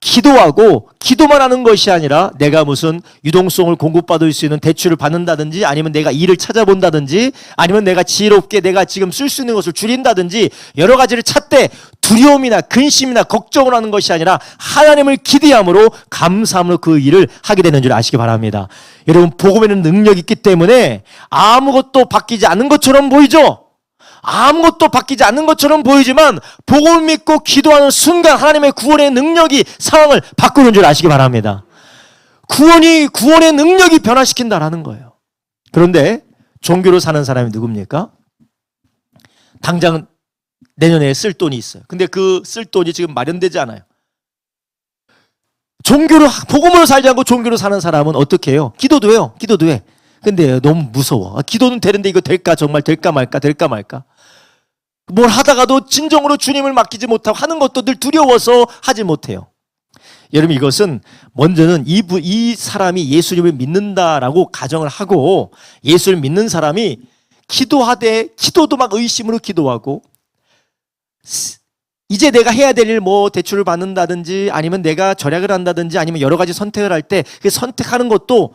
[SPEAKER 1] 기도하고 기도만 하는 것이 아니라 내가 무슨 유동성을 공급받을 수 있는 대출을 받는다든지, 아니면 내가 일을 찾아본다든지, 아니면 내가 지혜롭게 내가 지금 쓸 수 있는 것을 줄인다든지, 여러 가지를 찾되 두려움이나 근심이나 걱정을 하는 것이 아니라 하나님을 기대함으로 감사함으로 그 일을 하게 되는 줄 아시기 바랍니다. 여러분, 복음에는 능력이 있기 때문에 아무것도 바뀌지 않는 것처럼 보이죠? 아무것도 바뀌지 않는 것처럼 보이지만 복음을 믿고 기도하는 순간 하나님의 구원의 능력이 상황을 바꾸는 줄 아시기 바랍니다. 구원의 능력이 변화시킨다라는 거예요. 그런데 종교로 사는 사람이 누굽니까? 당장 내년에 쓸 돈이 있어요. 근데 그 쓸 돈이 지금 마련되지 않아요. 복음으로 살지 않고 종교로 사는 사람은 어떻게 해요? 기도도 해요. 근데 너무 무서워. 기도는 되는데 이거 될까? 정말 될까 말까? 뭘 하다가도 진정으로 주님을 맡기지 못하고 하는 것도 늘 두려워서 하지 못해요. 여러분, 이것은 먼저는 이 사람이 예수님을 믿는다라고 가정을 하고, 예수를 믿는 사람이 기도도 막 의심으로 기도하고, 이제 내가 해야 될 일, 뭐 대출을 받는다든지, 아니면 내가 절약을 한다든지, 아니면 여러 가지 선택을 할 때 그 선택하는 것도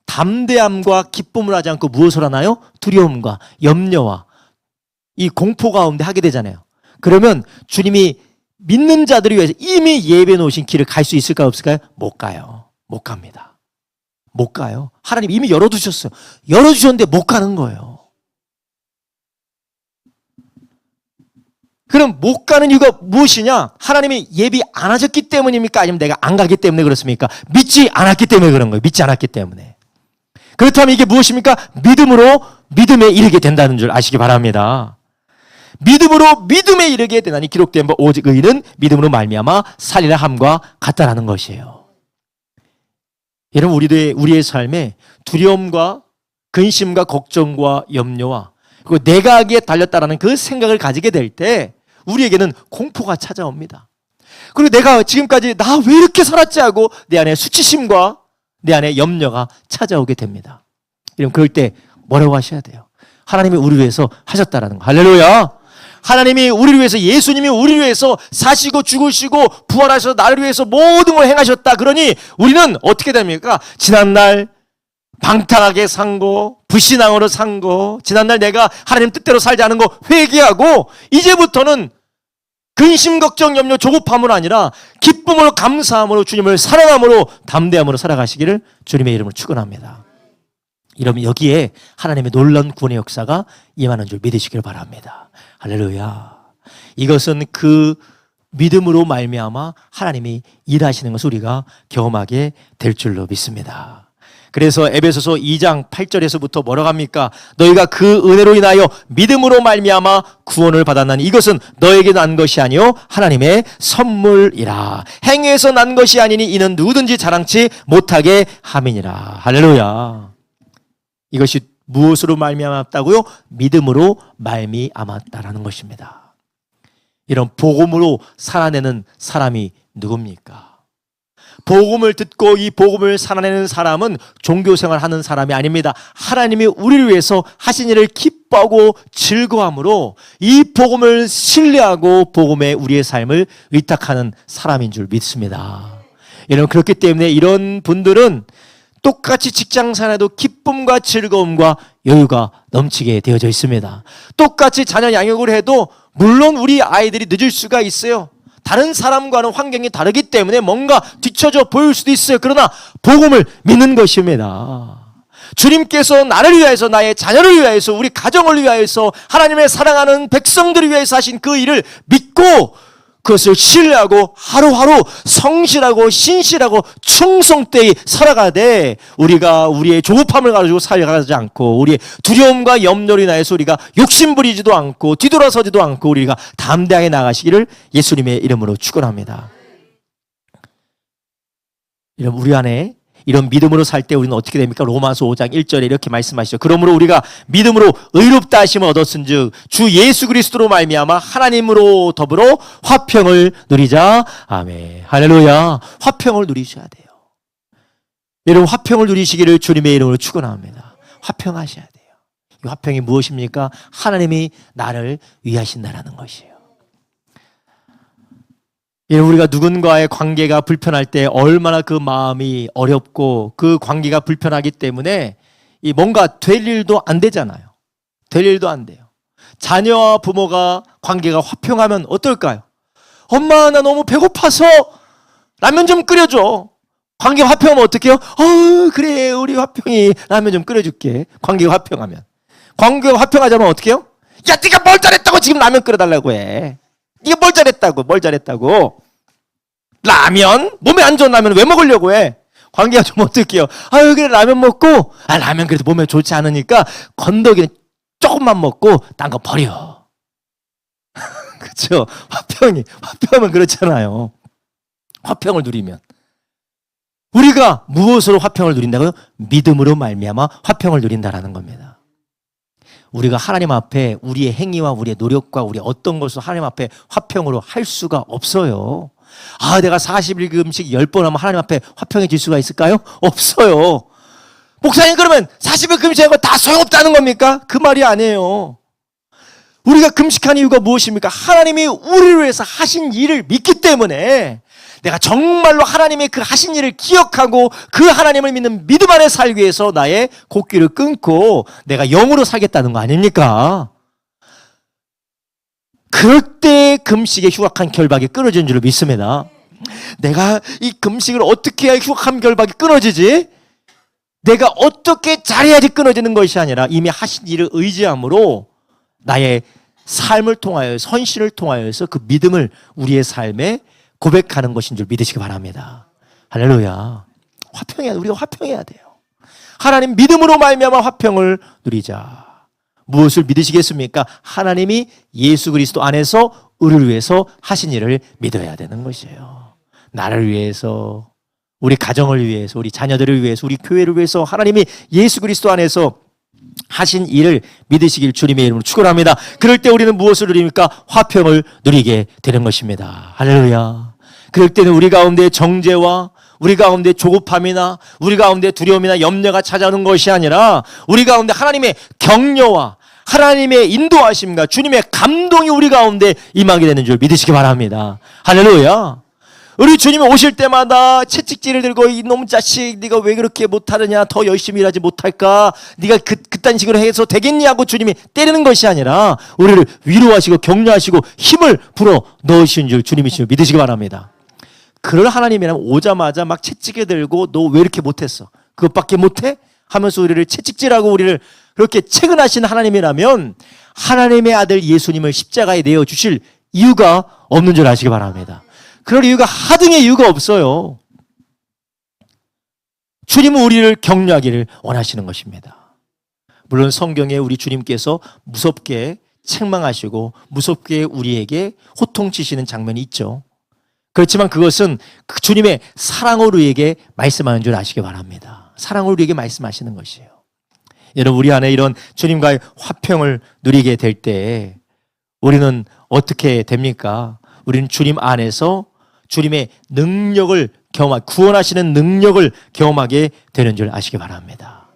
[SPEAKER 1] 담대함과 기쁨을 하지 않고 무엇을 하나요? 두려움과 염려와 이 공포 가운데 하게 되잖아요. 그러면 주님이 믿는 자들을 위해서 이미 예배해 놓으신 길을 갈 수 있을까요? 없을까요? 못 가요. 못 갑니다. 못 가요. 하나님 이미 열어두셨어요. 열어주셨는데 못 가는 거예요. 그럼 못 가는 이유가 무엇이냐? 하나님이 예비 안 하셨기 때문입니까? 아니면 내가 안 가기 때문에 그렇습니까? 믿지 않았기 때문에 그런 거예요. 믿지 않았기 때문에. 그렇다면 이게 무엇입니까? 믿음에 이르게 된다는 줄 아시기 바랍니다. 믿음으로 믿음에 이르게 되나니 기록된 바 오직 의인은 믿음으로 말미암아 살리라 함과 같다라는 것이에요. 여러분, 우리의 삶에 두려움과 근심과 걱정과 염려와 그리고 내가 하기에 달렸다라는 그 생각을 가지게 될 때 우리에게는 공포가 찾아옵니다. 그리고 내가 지금까지 나 왜 이렇게 살았지 하고 내 안에 수치심과 내 안에 염려가 찾아오게 됩니다. 여러분, 그럴 때 뭐라고 하셔야 돼요? 하나님이 우리를 위해서 하셨다라는 거. 할렐루야. 하나님이 우리를 위해서, 예수님이 우리를 위해서 사시고 죽으시고 부활하셔서 나를 위해서 모든 걸 행하셨다. 그러니 우리는 어떻게 됩니까? 지난날 방탕하게 산 거, 불신앙으로 산 거, 지난날 내가 하나님 뜻대로 살지 않은 거 회개하고 이제부터는 근심, 걱정, 염려, 조급함으로 아니라 기쁨으로, 감사함으로, 주님을 사랑함으로, 담대함으로 살아가시기를 주님의 이름으로 축원합니다. 여러분, 여기에 하나님의 놀라운 구원의 역사가 임하는 줄 믿으시길 바랍니다. 할렐루야. 이것은 그 믿음으로 말미암아 하나님이 일하시는 것을 우리가 경험하게 될 줄로 믿습니다. 그래서 에베소서 2장 8절에서부터 뭐라고 합니까? 너희가 그 은혜로 인하여 믿음으로 말미암아 구원을 받았나니 이것은 너에게 난 것이 아니요 하나님의 선물이라. 행위에서 난 것이 아니니 이는 누구든지 자랑치 못하게 함이니라. 할렐루야. 이것이 무엇으로 말미암았다고요? 믿음으로 말미암았다라는 것입니다. 이런 복음으로 살아내는 사람이 누굽니까? 복음을 듣고 이 복음을 살아내는 사람은 종교생활하는 사람이 아닙니다. 하나님이 우리를 위해서 하신 일을 기뻐하고 즐거움으로 이 복음을 신뢰하고 복음에 우리의 삶을 의탁하는 사람인 줄 믿습니다. 여러분, 그렇기 때문에 이런 분들은 똑같이 직장생활에도 기쁨과 즐거움과 여유가 넘치게 되어져 있습니다. 똑같이 자녀 양육을 해도 물론 우리 아이들이 늦을 수가 있어요. 다른 사람과는 환경이 다르기 때문에 뭔가 뒤처져 보일 수도 있어요. 그러나 복음을 믿는 것입니다. 주님께서 나를 위하여서, 나의 자녀를 위하여서, 우리 가정을 위하여서, 하나님의 사랑하는 백성들을 위하여서 하신 그 일을 믿고 그것을 신뢰하고 하루하루 성실하고 신실하고 충성되이 살아가되 우리가 우리의 조급함을 가지고 살아가지 않고 우리의 두려움과 염려로 인하여서 우리가 욕심부리지도 않고 뒤돌아서지도 않고 우리가 담대하게 나가시기를 예수님의 이름으로 축원합니다. 이런 우리 안에 이런 믿음으로 살 때 우리는 어떻게 됩니까? 로마서 5장 1절에 이렇게 말씀하시죠. 그러므로 우리가 믿음으로 의롭다 하심을 얻었은즉 주 예수 그리스도로 말미암아 하나님으로 더불어 화평을 누리자. 아멘. 할렐루야. 화평을 누리셔야 돼요. 여러분 화평을 누리시기를 주님의 이름으로 축원합니다. 화평하셔야 돼요. 이 화평이 무엇입니까? 하나님이 나를 위하신다라는 것이에요. 우리가 누군가의 관계가 불편할 때 얼마나 그 마음이 어렵고 그 관계가 불편하기 때문에 뭔가 될 일도 안 되잖아요. 될 일도 안 돼요. 자녀와 부모가 관계가 화평하면 어떨까요? 엄마 나 너무 배고파서 라면 좀 끓여줘. 관계가 화평하면 어떡해요? 그래 우리 화평이 라면 좀 끓여줄게. 관계가 화평하면. 관계가 화평하자면 어떡해요? 야 네가 뭘 잘했다고 지금 라면 끓여달라고 해. 네가 뭘 잘했다고. 라면? 몸에 안 좋은 라면 왜 먹으려고 해? 관계가 좀 어떡해요? 그래 라면 먹고 라면 그래도 몸에 좋지 않으니까 건더기는 조금만 먹고 딴 거 버려. 그렇죠? 화평하면 그렇잖아요. 화평을 누리면 우리가 무엇으로 화평을 누린다고요? 믿음으로 말미암아 화평을 누린다라는 겁니다. 우리가 하나님 앞에 우리의 행위와 우리의 노력과 우리 어떤 것을 하나님 앞에 화평으로 할 수가 없어요. 내가 40일 금식 10번 하면 하나님 앞에 화평해질 수가 있을까요? 없어요. 목사님 그러면 40일 금식하고 다 소용없다는 겁니까? 그 말이 아니에요. 우리가 금식한 이유가 무엇입니까? 하나님이 우리를 위해서 하신 일을 믿기 때문에 내가 정말로 하나님의 그 하신 일을 기억하고 그 하나님을 믿는 믿음 안에 살기 위해서 나의 곡기를 끊고 내가 영으로 살겠다는 거 아닙니까? 그럴 때 금식의 흉악한 결박이 끊어지는 줄 믿습니다. 내가 이 금식을 어떻게 해야 흉악한 결박이 끊어지지? 내가 어떻게 잘해야지 끊어지는 것이 아니라 이미 하신 일을 의지함으로 나의 삶을 통하여 선신을 통하여서 그 믿음을 우리의 삶에 고백하는 것인 줄 믿으시기 바랍니다. 할렐루야. 우리가 화평해야 돼요. 하나님 믿음으로 말미암아 화평을 누리자. 무엇을 믿으시겠습니까? 하나님이 예수 그리스도 안에서 우리를 위해서 하신 일을 믿어야 되는 것이에요. 나를 위해서, 우리 가정을 위해서, 우리 자녀들을 위해서, 우리 교회를 위해서 하나님이 예수 그리스도 안에서 하신 일을 믿으시길 주님의 이름으로 축원합니다. 그럴 때 우리는 무엇을 누립니까? 화평을 누리게 되는 것입니다. 할렐루야. 그럴 때는 우리 가운데 정죄와 우리 가운데 조급함이나 우리 가운데 두려움이나 염려가 찾아오는 것이 아니라 우리 가운데 하나님의 격려와 하나님의 인도하심과 주님의 감동이 우리 가운데 임하게 되는 줄 믿으시기 바랍니다. 할렐루야. 우리 주님이 오실 때마다 채찍질을 들고 이놈 자식 네가 왜 그렇게 못하느냐, 더 열심히 일하지 못할까, 네가 그딴 식으로 해서 되겠니 하고 주님이 때리는 것이 아니라 우리를 위로하시고 격려하시고 힘을 불어 넣으신 줄 주님이신 줄 믿으시기 바랍니다. 그럴 하나님이라면 오자마자 막 채찍에 들고 너 왜 이렇게 못했어? 그것밖에 못해? 하면서 우리를 채찍질하고 우리를 그렇게 채근하신 하나님이라면 하나님의 아들 예수님을 십자가에 내어주실 이유가 없는 줄 아시기 바랍니다. 그럴 이유가 하등의 이유가 없어요. 주님은 우리를 격려하기를 원하시는 것입니다. 물론 성경에 우리 주님께서 무섭게 책망하시고 무섭게 우리에게 호통치시는 장면이 있죠. 그렇지만 그것은 주님의 사랑으로 우리에게 말씀하는 줄 아시기 바랍니다. 사랑으로 우리에게 말씀하시는 것이에요. 여러분, 우리 안에 이런 주님과의 화평을 누리게 될 때 우리는 어떻게 됩니까? 우리는 주님 안에서 주님의 능력을 구원하시는 능력을 경험하게 되는 줄 아시기 바랍니다.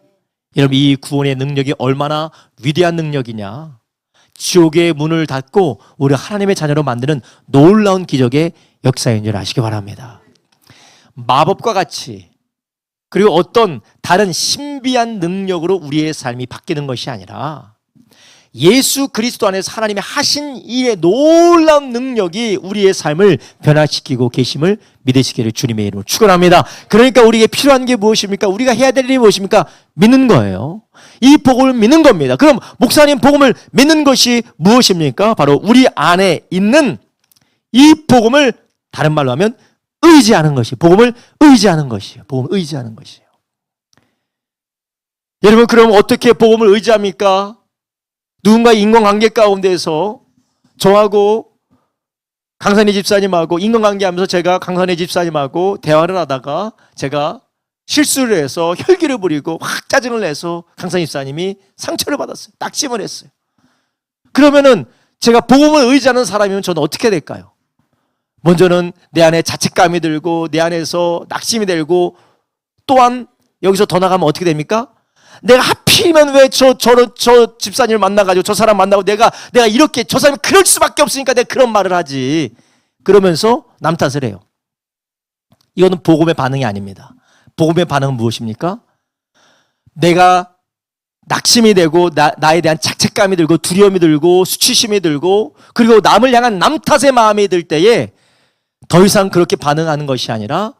[SPEAKER 1] 여러분, 이 구원의 능력이 얼마나 위대한 능력이냐. 지옥의 문을 닫고 우리 하나님의 자녀로 만드는 놀라운 기적의 역사인 줄 아시기 바랍니다. 마법과 같이 그리고 어떤 다른 신비한 능력으로 우리의 삶이 바뀌는 것이 아니라 예수 그리스도 안에서 하나님의 하신 일의 놀라운 능력이 우리의 삶을 변화시키고 계심을 믿으시기를 주님의 이름으로 축원합니다. 그러니까 우리에게 필요한 게 무엇입니까? 우리가 해야 될 일이 무엇입니까? 믿는 거예요. 이 복음을 믿는 겁니다. 그럼 목사님 복음을 믿는 것이 무엇입니까? 바로 우리 안에 있는 이 복음을 다른 말로 하면 의지하는 것이, 복음을 의지하는 것이에요. 복음을 의지하는 것이에요. 여러분, 그럼 어떻게 복음을 의지합니까? 누군가 인간관계 가운데서 저하고 강산희 집사님하고 인간관계하면서 제가 강산희 집사님하고 대화를 하다가 제가 실수를 해서 혈기를 부리고 확 짜증을 내서 강산희 집사님이 상처를 받았어요. 낙심을 했어요. 그러면은 제가 복음을 의지하는 사람이면 저는 어떻게 될까요? 먼저는 내 안에 자책감이 들고 내 안에서 낙심이 들고, 또한 여기서 더 나가면 어떻게 됩니까? 내가 하필이면 왜 저 집사님을 만나가지고 저 사람 만나고 내가 이렇게 저 사람이 그럴 수밖에 없으니까 내가 그런 말을 하지. 그러면서 남 탓을 해요. 이거는 복음의 반응이 아닙니다. 복음의 반응은 무엇입니까? 내가 낙심이 되고 나에 대한 자책감이 들고 두려움이 들고 수치심이 들고 그리고 남을 향한 남 탓의 마음이 들 때에 더 이상 그렇게 반응하는 것이 아니라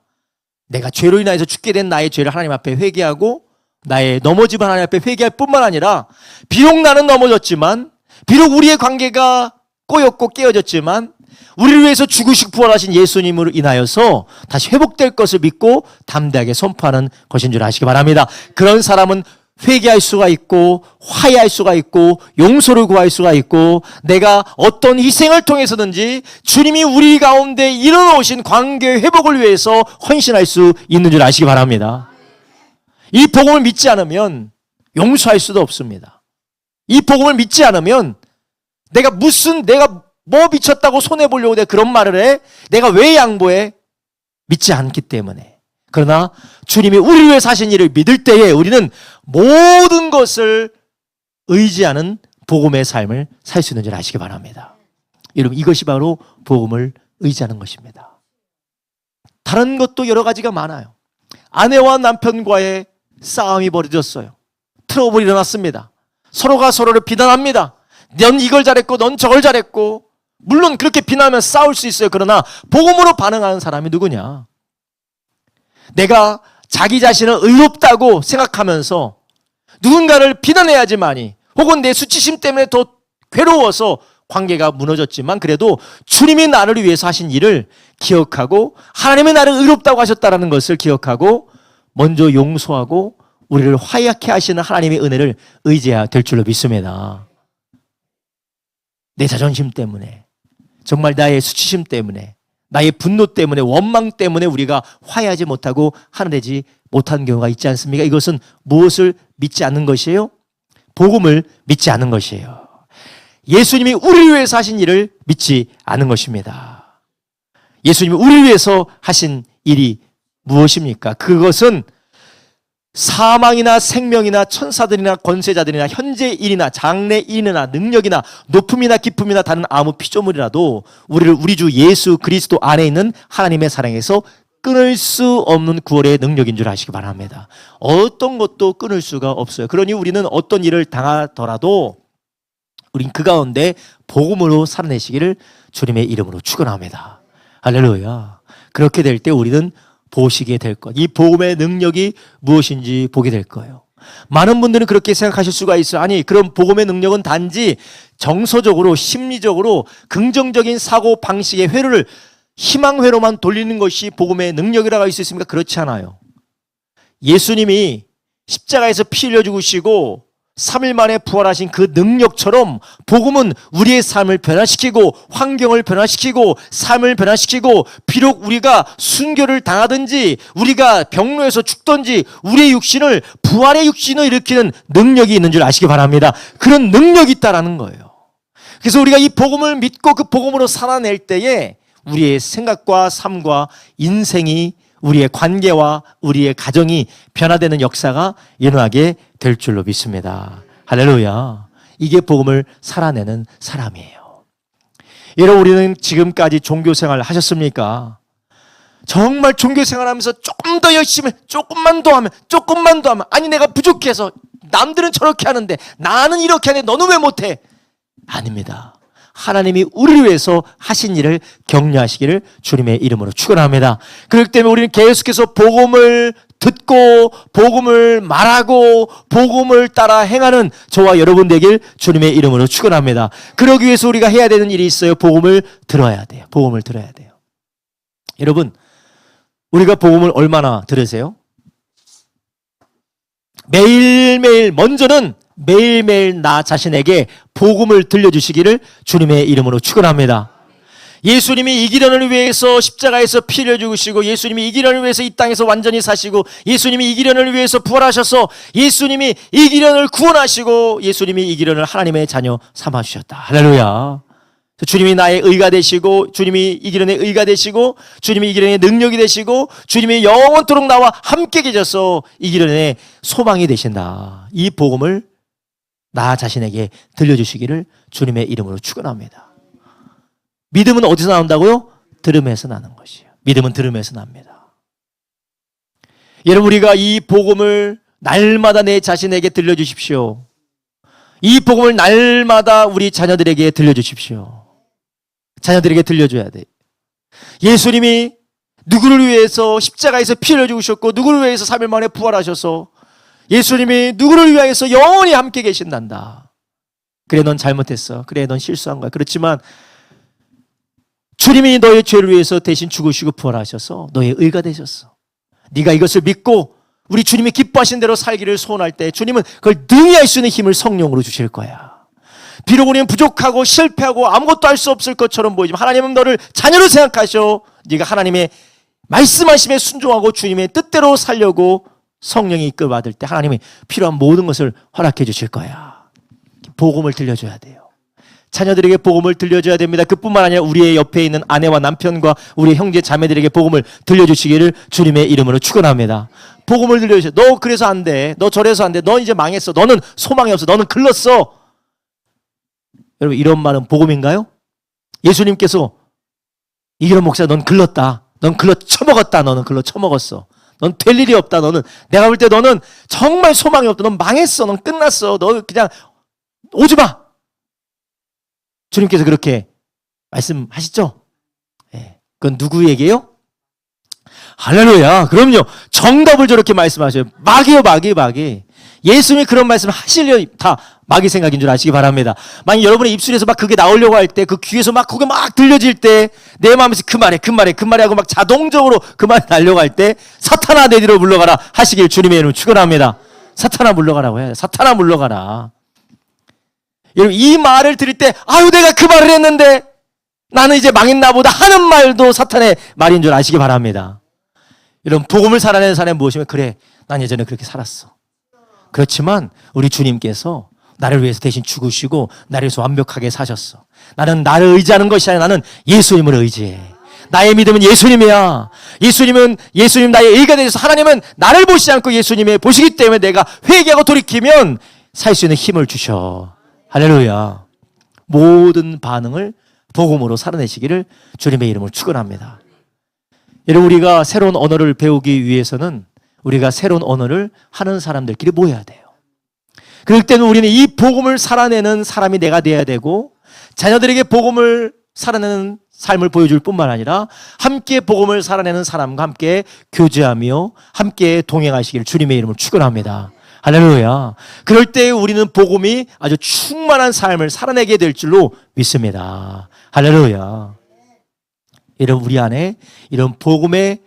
[SPEAKER 1] 내가 죄로 인하여서 죽게 된 나의 죄를 하나님 앞에 회개하고 나의 넘어짐을 하나님 앞에 회개할 뿐만 아니라 비록 나는 넘어졌지만 비록 우리의 관계가 꼬였고 깨어졌지만 우리를 위해서 죽으시고 부활하신 예수님으로 인하여서 다시 회복될 것을 믿고 담대하게 선포하는 것인 줄 아시기 바랍니다. 그런 사람은 회개할 수가 있고 화해할 수가 있고 용서를 구할 수가 있고 내가 어떤 희생을 통해서든지 주님이 우리 가운데 이뤄놓으신 관계의 회복을 위해서 헌신할 수 있는 줄 아시기 바랍니다. 이 복음을 믿지 않으면 용서할 수도 없습니다. 이 복음을 믿지 않으면 내가 뭐 미쳤다고 손해보려고 내가 그런 말을 해? 내가 왜 양보해? 믿지 않기 때문에. 그러나 주님이 우리를 위해 사신 일을 믿을 때에 우리는 모든 것을 의지하는 복음의 삶을 살 수 있는 줄 아시기 바랍니다. 여러분, 이것이 바로 복음을 의지하는 것입니다. 다른 것도 여러 가지가 많아요. 아내와 남편과의 싸움이 벌어졌어요. 트러블이 일어났습니다. 서로가 서로를 비난합니다. 넌 이걸 잘했고 넌 저걸 잘했고. 물론 그렇게 비난하면 싸울 수 있어요. 그러나 복음으로 반응하는 사람이 누구냐? 내가 자기 자신을 의롭다고 생각하면서 누군가를 비난해야지만이, 혹은 내 수치심 때문에 더 괴로워서 관계가 무너졌지만 그래도 주님이 나를 위해서 하신 일을 기억하고 하나님이 나를 의롭다고 하셨다는 것을 기억하고 먼저 용서하고 우리를 화해케 하시는 하나님의 은혜를 의지해야 될 줄로 믿습니다. 내 자존심 때문에, 정말 나의 수치심 때문에, 나의 분노 때문에, 원망 때문에 우리가 화해하지 못하고 하늘되지 못한 경우가 있지 않습니까? 이것은 무엇을 믿지 않는 것이에요? 복음을 믿지 않는 것이에요. 예수님이 우리를 위해서 하신 일을 믿지 않는 것입니다. 예수님이 우리를 위해서 하신 일이 무엇입니까? 그것은 사망이나 생명이나 천사들이나 권세자들이나 현재 일이나 장래 일이나 능력이나 높음이나 깊음이나 다른 아무 피조물이라도 우리를 우리 주 예수 그리스도 안에 있는 하나님의 사랑에서 끊을 수 없는 구원의 능력인 줄 아시기 바랍니다. 어떤 것도 끊을 수가 없어요. 그러니 우리는 어떤 일을 당하더라도 우린 그 가운데 복음으로 살아내시기를 주님의 이름으로 축원합니다. 할렐루야. 그렇게 될 때 우리는 보시게 될 것, 이 복음의 능력이 무엇인지 보게 될 거예요. 많은 분들은 그렇게 생각하실 수가 있어요. 아니, 그럼 복음의 능력은 단지 정서적으로 심리적으로 긍정적인 사고 방식의 회로를, 희망회로만 돌리는 것이 복음의 능력이라고 할 수 있습니까? 그렇지 않아요. 예수님이 십자가에서 피 흘려 죽으시고 3일 만에 부활하신 그 능력처럼 복음은 우리의 삶을 변화시키고 환경을 변화시키고 삶을 변화시키고, 비록 우리가 순교를 당하든지 우리가 병로에서 죽든지 우리의 육신을, 부활의 육신을 일으키는 능력이 있는 줄 아시기 바랍니다. 그런 능력이 있다라는 거예요. 그래서 우리가 이 복음을 믿고 그 복음으로 살아낼 때에 우리의 생각과 삶과 인생이, 우리의 관계와 우리의 가정이 변화되는 역사가 일어나게 될 줄로 믿습니다. 할렐루야. 이게 복음을 살아내는 사람이에요. 여러분, 우리는 지금까지 종교생활 하셨습니까? 정말 종교생활하면서 조금 더 열심히, 조금만 더 하면, 아니 내가 부족해서, 남들은 저렇게 하는데 나는 이렇게 하는데 너는 왜 못해? 아닙니다. 하나님이 우리를 위해서 하신 일을 격려하시기를 주님의 이름으로 축원합니다. 그렇기 때문에 우리는 계속해서 복음을 듣고 복음을 말하고 복음을 따라 행하는 저와 여러분 되길 주님의 이름으로 축원합니다. 그러기 위해서 우리가 해야 되는 일이 있어요. 복음을 들어야 돼요. 복음을 들어야 돼요. 여러분, 우리가 복음을 얼마나 들으세요? 매일매일, 먼저는 매일매일 나 자신에게 복음을 들려주시기를 주님의 이름으로 축원합니다. 예수님이 이 기련을 위해서 십자가에서 피 흘려주시고, 예수님이 이 기련을 위해서 이 땅에서 완전히 사시고, 예수님이 이 기련을 위해서 부활하셔서 예수님이 이 기련을 구원하시고, 예수님이 이 기련을 하나님의 자녀 삼아주셨다. 할렐루야. 주님이 나의 의가 되시고, 주님이 이 기련의 의가 되시고, 주님이 이 기련의 능력이 되시고, 주님이 영원토록 나와 함께 계셔서 이 기련의 소망이 되신다. 이 복음을 나 자신에게 들려주시기를 주님의 이름으로 축원합니다. 믿음은 어디서 나온다고요? 들음에서 나는 것이에요. 믿음은 들음에서 납니다. 여러분, 우리가 이 복음을 날마다 내 자신에게 들려주십시오. 이 복음을 날마다 우리 자녀들에게 들려주십시오. 자녀들에게 들려줘야 돼. 예수님이 누구를 위해서 십자가에서 피 흘려주셨고, 누구를 위해서 3일 만에 부활하셔서, 예수님이 누구를 위해서 영원히 함께 계신단다. 그래, 넌 잘못했어. 그래, 넌 실수한 거야. 그렇지만 주님이 너의 죄를 위해서 대신 죽으시고 부활하셔서 너의 의가 되셨어. 네가 이것을 믿고 우리 주님이 기뻐하신 대로 살기를 소원할 때 주님은 그걸 능히 할 수 있는 힘을 성령으로 주실 거야. 비록 우리는 부족하고 실패하고 아무것도 할 수 없을 것처럼 보이지만 하나님은 너를 자녀로 생각하셔. 네가 하나님의 말씀하심에 순종하고 주님의 뜻대로 살려고 성령이 이끌어 받을 때 하나님이 필요한 모든 것을 허락해 주실 거야. 복음을 들려줘야 돼요. 자녀들에게 복음을 들려줘야 됩니다. 그뿐만 아니라 우리의 옆에 있는 아내와 남편과 우리 형제 자매들에게 복음을 들려주시기를 주님의 이름으로 축원합니다. 복음을 들려주세요. 너 그래서 안 돼. 너 저래서 안 돼. 너 이제 망했어. 너는 소망이 없어. 너는 글렀어. 여러분, 이런 말은 복음인가요? 예수님께서 이기련 목사, 넌 글렀다. 넌 글러 처먹었다. 너는 글러 처먹었어. 넌 될 일이 없다. 너는, 내가 볼 때 너는 정말 소망이 없다. 넌 망했어. 넌 끝났어. 너 그냥 오지 마. 주님께서 그렇게 말씀하시죠? 네. 그건 누구에게요? 할렐루야. 그럼요. 정답을 저렇게 말씀하셔요. 마귀요, 마귀. 예수님이 그런 말씀을 하시려 다 마귀 생각인 줄 아시기 바랍니다. 만약 여러분의 입술에서 막 그게 나오려고 할 때, 그 귀에서 막 그게 막 들려질 때, 내 마음에서 그 말해 하고 막 자동적으로 그 말이 나려고 할 때, 사탄아 내 뒤로 물러가라 하시길 주님의 이름으로 축원합니다. 사탄아 물러가라고 해야 돼. 사탄아 물러가라. 여러분, 이 말을 들을 때, 아유, 내가 그 말을 했는데 나는 이제 망했나 보다 하는 말도 사탄의 말인 줄 아시기 바랍니다. 여러분, 복음을 살아내는 사람이 무엇이면, 그래, 난 예전에 그렇게 살았어. 그렇지만 우리 주님께서 나를 위해서 대신 죽으시고 나를 위해서 완벽하게 사셨어. 나는 나를 의지하는 것이 아니라 나는 예수님을 의지해. 나의 믿음은 예수님이야. 예수님 나의 의가 되셔서 하나님은 나를 보시지 않고 예수님을 보시기 때문에 내가 회개하고 돌이키면 살 수 있는 힘을 주셔. 할렐루야. 모든 반응을 복음으로 살아내시기를 주님의 이름으로 축원합니다. 여러분, 우리가 새로운 언어를 배우기 위해서는 우리가 새로운 언어를 하는 사람들끼리 모여야 돼요. 그럴 때는 우리는 이 복음을 살아내는 사람이 내가 돼야 되고, 자녀들에게 복음을 살아내는 삶을 보여줄 뿐만 아니라 함께 복음을 살아내는 사람과 함께 교제하며 함께 동행하시기를 주님의 이름으로 축원합니다. 할렐루야. 그럴 때 우리는 복음이 아주 충만한 삶을 살아내게 될 줄로 믿습니다. 할렐루야. 여러분, 우리 안에 이런 복음의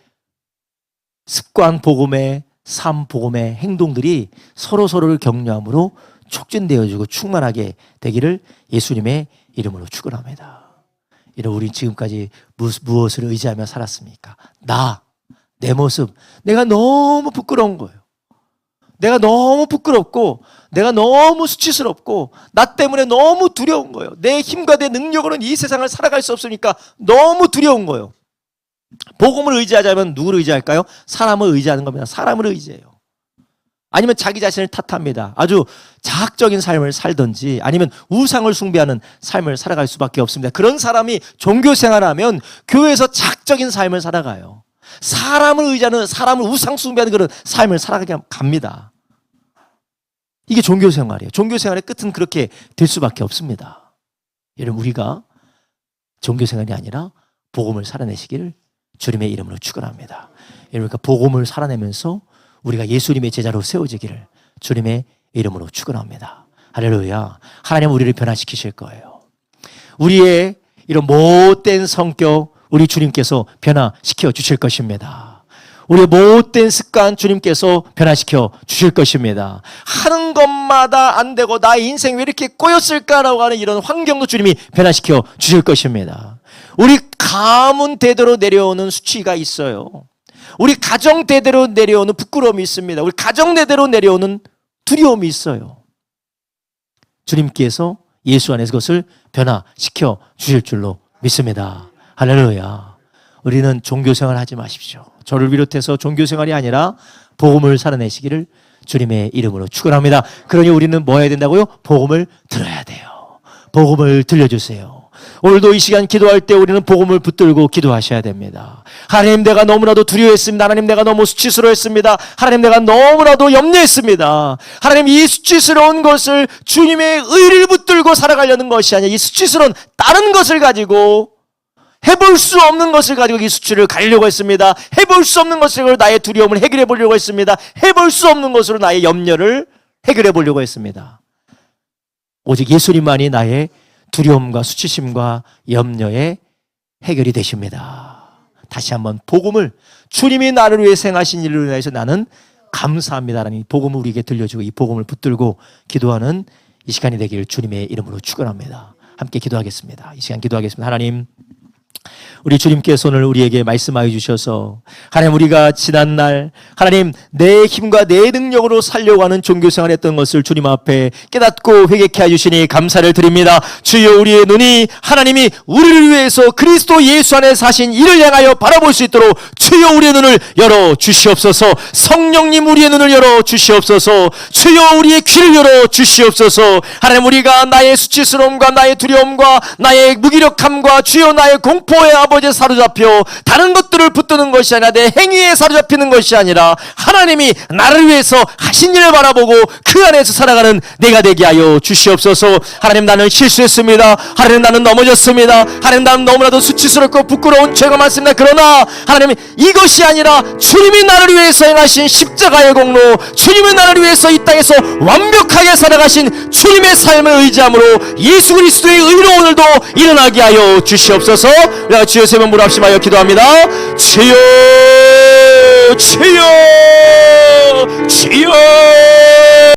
[SPEAKER 1] 습관, 복음의 삶, 복음의 행동들이 서로서로를 격려함으로 촉진되어지고 충만하게 되기를 예수님의 이름으로 축원합니다. 여러분, 우리 지금까지 무엇을 의지하며 살았습니까? 내 모습, 내가 너무 부끄러운 거예요. 내가 너무 부끄럽고, 내가 너무 수치스럽고, 나 때문에 너무 두려운 거예요. 내 힘과 내 능력으로는 이 세상을 살아갈 수 없으니까 너무 두려운 거예요. 복음을 의지하자면 누구를 의지할까요? 사람을 의지하는 겁니다. 사람을 의지해요. 아니면 자기 자신을 탓합니다. 아주 자학적인 삶을 살든지 아니면 우상을 숭배하는 삶을 살아갈 수밖에 없습니다. 그런 사람이 종교 생활하면 교회에서 자학적인 삶을 살아가요. 사람을 의지하는, 사람을 우상 숭배하는 그런 삶을 살아가게 갑니다. 이게 종교 생활이에요. 종교 생활의 끝은 그렇게 될 수밖에 없습니다. 여러분, 우리가 종교 생활이 아니라 복음을 살아내시기를 주님의 이름으로 축원합니다. 그러니까 복음을 살아내면서 우리가 예수님의 제자로 세워지기를 주님의 이름으로 축원합니다. 할렐루야. 하나님 우리를 변화시키실 거예요. 우리의 이런 못된 성격 우리 주님께서 변화시켜 주실 것입니다. 우리의 못된 습관 주님께서 변화시켜 주실 것입니다. 하는 것마다 안 되고 나의 인생 왜 이렇게 꼬였을까라고 하는 이런 환경도 주님이 변화시켜 주실 것입니다. 우리 가문 대대로 내려오는 수치가 있어요. 우리 가정 대대로 내려오는 부끄러움이 있습니다. 우리 가정 대대로 내려오는 두려움이 있어요. 주님께서 예수 안에서 그것을 변화시켜 주실 줄로 믿습니다. 할렐루야. 우리는 종교생활 하지 마십시오. 저를 비롯해서 종교생활이 아니라 복음을 살아내시기를 주님의 이름으로 축원합니다. 그러니 우리는 뭐 해야 된다고요? 복음을 들어야 돼요. 복음을 들려주세요. 오늘도 이 시간 기도할 때 우리는 복음을 붙들고 기도하셔야 됩니다. 하나님, 내가 너무나도 두려워했습니다. 하나님, 내가 너무 수치스러웠습니다. 하나님, 내가 너무나도 염려했습니다. 하나님, 이 수치스러운 것을 주님의 의를 붙들고 살아가려는 것이 아니라 이 수치스러운 다른 것을 가지고 해볼 수 없는 것을 가지고 이 수치를 가리려고 했습니다. 해볼 수 없는 것으로 나의 두려움을 해결해 보려고 했습니다. 해볼 수 없는 것으로 나의 염려를 해결해 보려고 했습니다. 오직 예수님만이 나의 두려움과 수치심과 염려의 해결이 되십니다. 다시 한번 복음을, 주님이 나를 위해 생하신 일을 위해서 나는 감사합니다라는 이 복음을 우리에게 들려주고 이 복음을 붙들고 기도하는 이 시간이 되기를 주님의 이름으로 축원합니다. 함께 기도하겠습니다. 이 시간 기도하겠습니다. 하나님, 우리 주님께서 오늘 우리에게 말씀하여 주셔서 하나님, 우리가 지난날 하나님 내 힘과 내 능력으로 살려고 하는 종교생활 했던 것을 주님 앞에 깨닫고 회개케 해주시니 감사를 드립니다. 주여, 우리의 눈이 하나님이 우리를 위해서 그리스도 예수 안에 사신 이를 향하여 바라볼 수 있도록 주여 우리의 눈을 열어 주시옵소서. 성령님, 우리의 눈을 열어 주시옵소서. 주여, 우리의 귀를 열어 주시옵소서. 하나님, 우리가 나의 수치스러움과 나의 두려움과 나의 무기력함과 주여 나의 공포에 아버지에 사로잡혀 다른 것들을 붙드는 것이 아니라 내 행위에 사로잡히는 것이 아니라 하나님이 나를 위해서 하신 일을 바라보고 그 안에서 살아가는 내가 되게 하여 주시옵소서. 하나님, 나는 실수했습니다. 하나님, 나는 넘어졌습니다. 하나님, 나는 너무나도 수치스럽고 부끄러운 죄가 많습니다. 그러나 하나님, 이것이 아니라 주님이 나를 위해서 행하신 십자가의 공로, 주님이 나를 위해서 이 땅에서 완벽하게 살아가신 주님의 삶을 의지함으로 예수 그리스도의 의로 오늘도 일어나게 하여 주시옵소서. 우리가 주여 세 번 부르합심하여 기도합니다. 주여, 주여, 주여.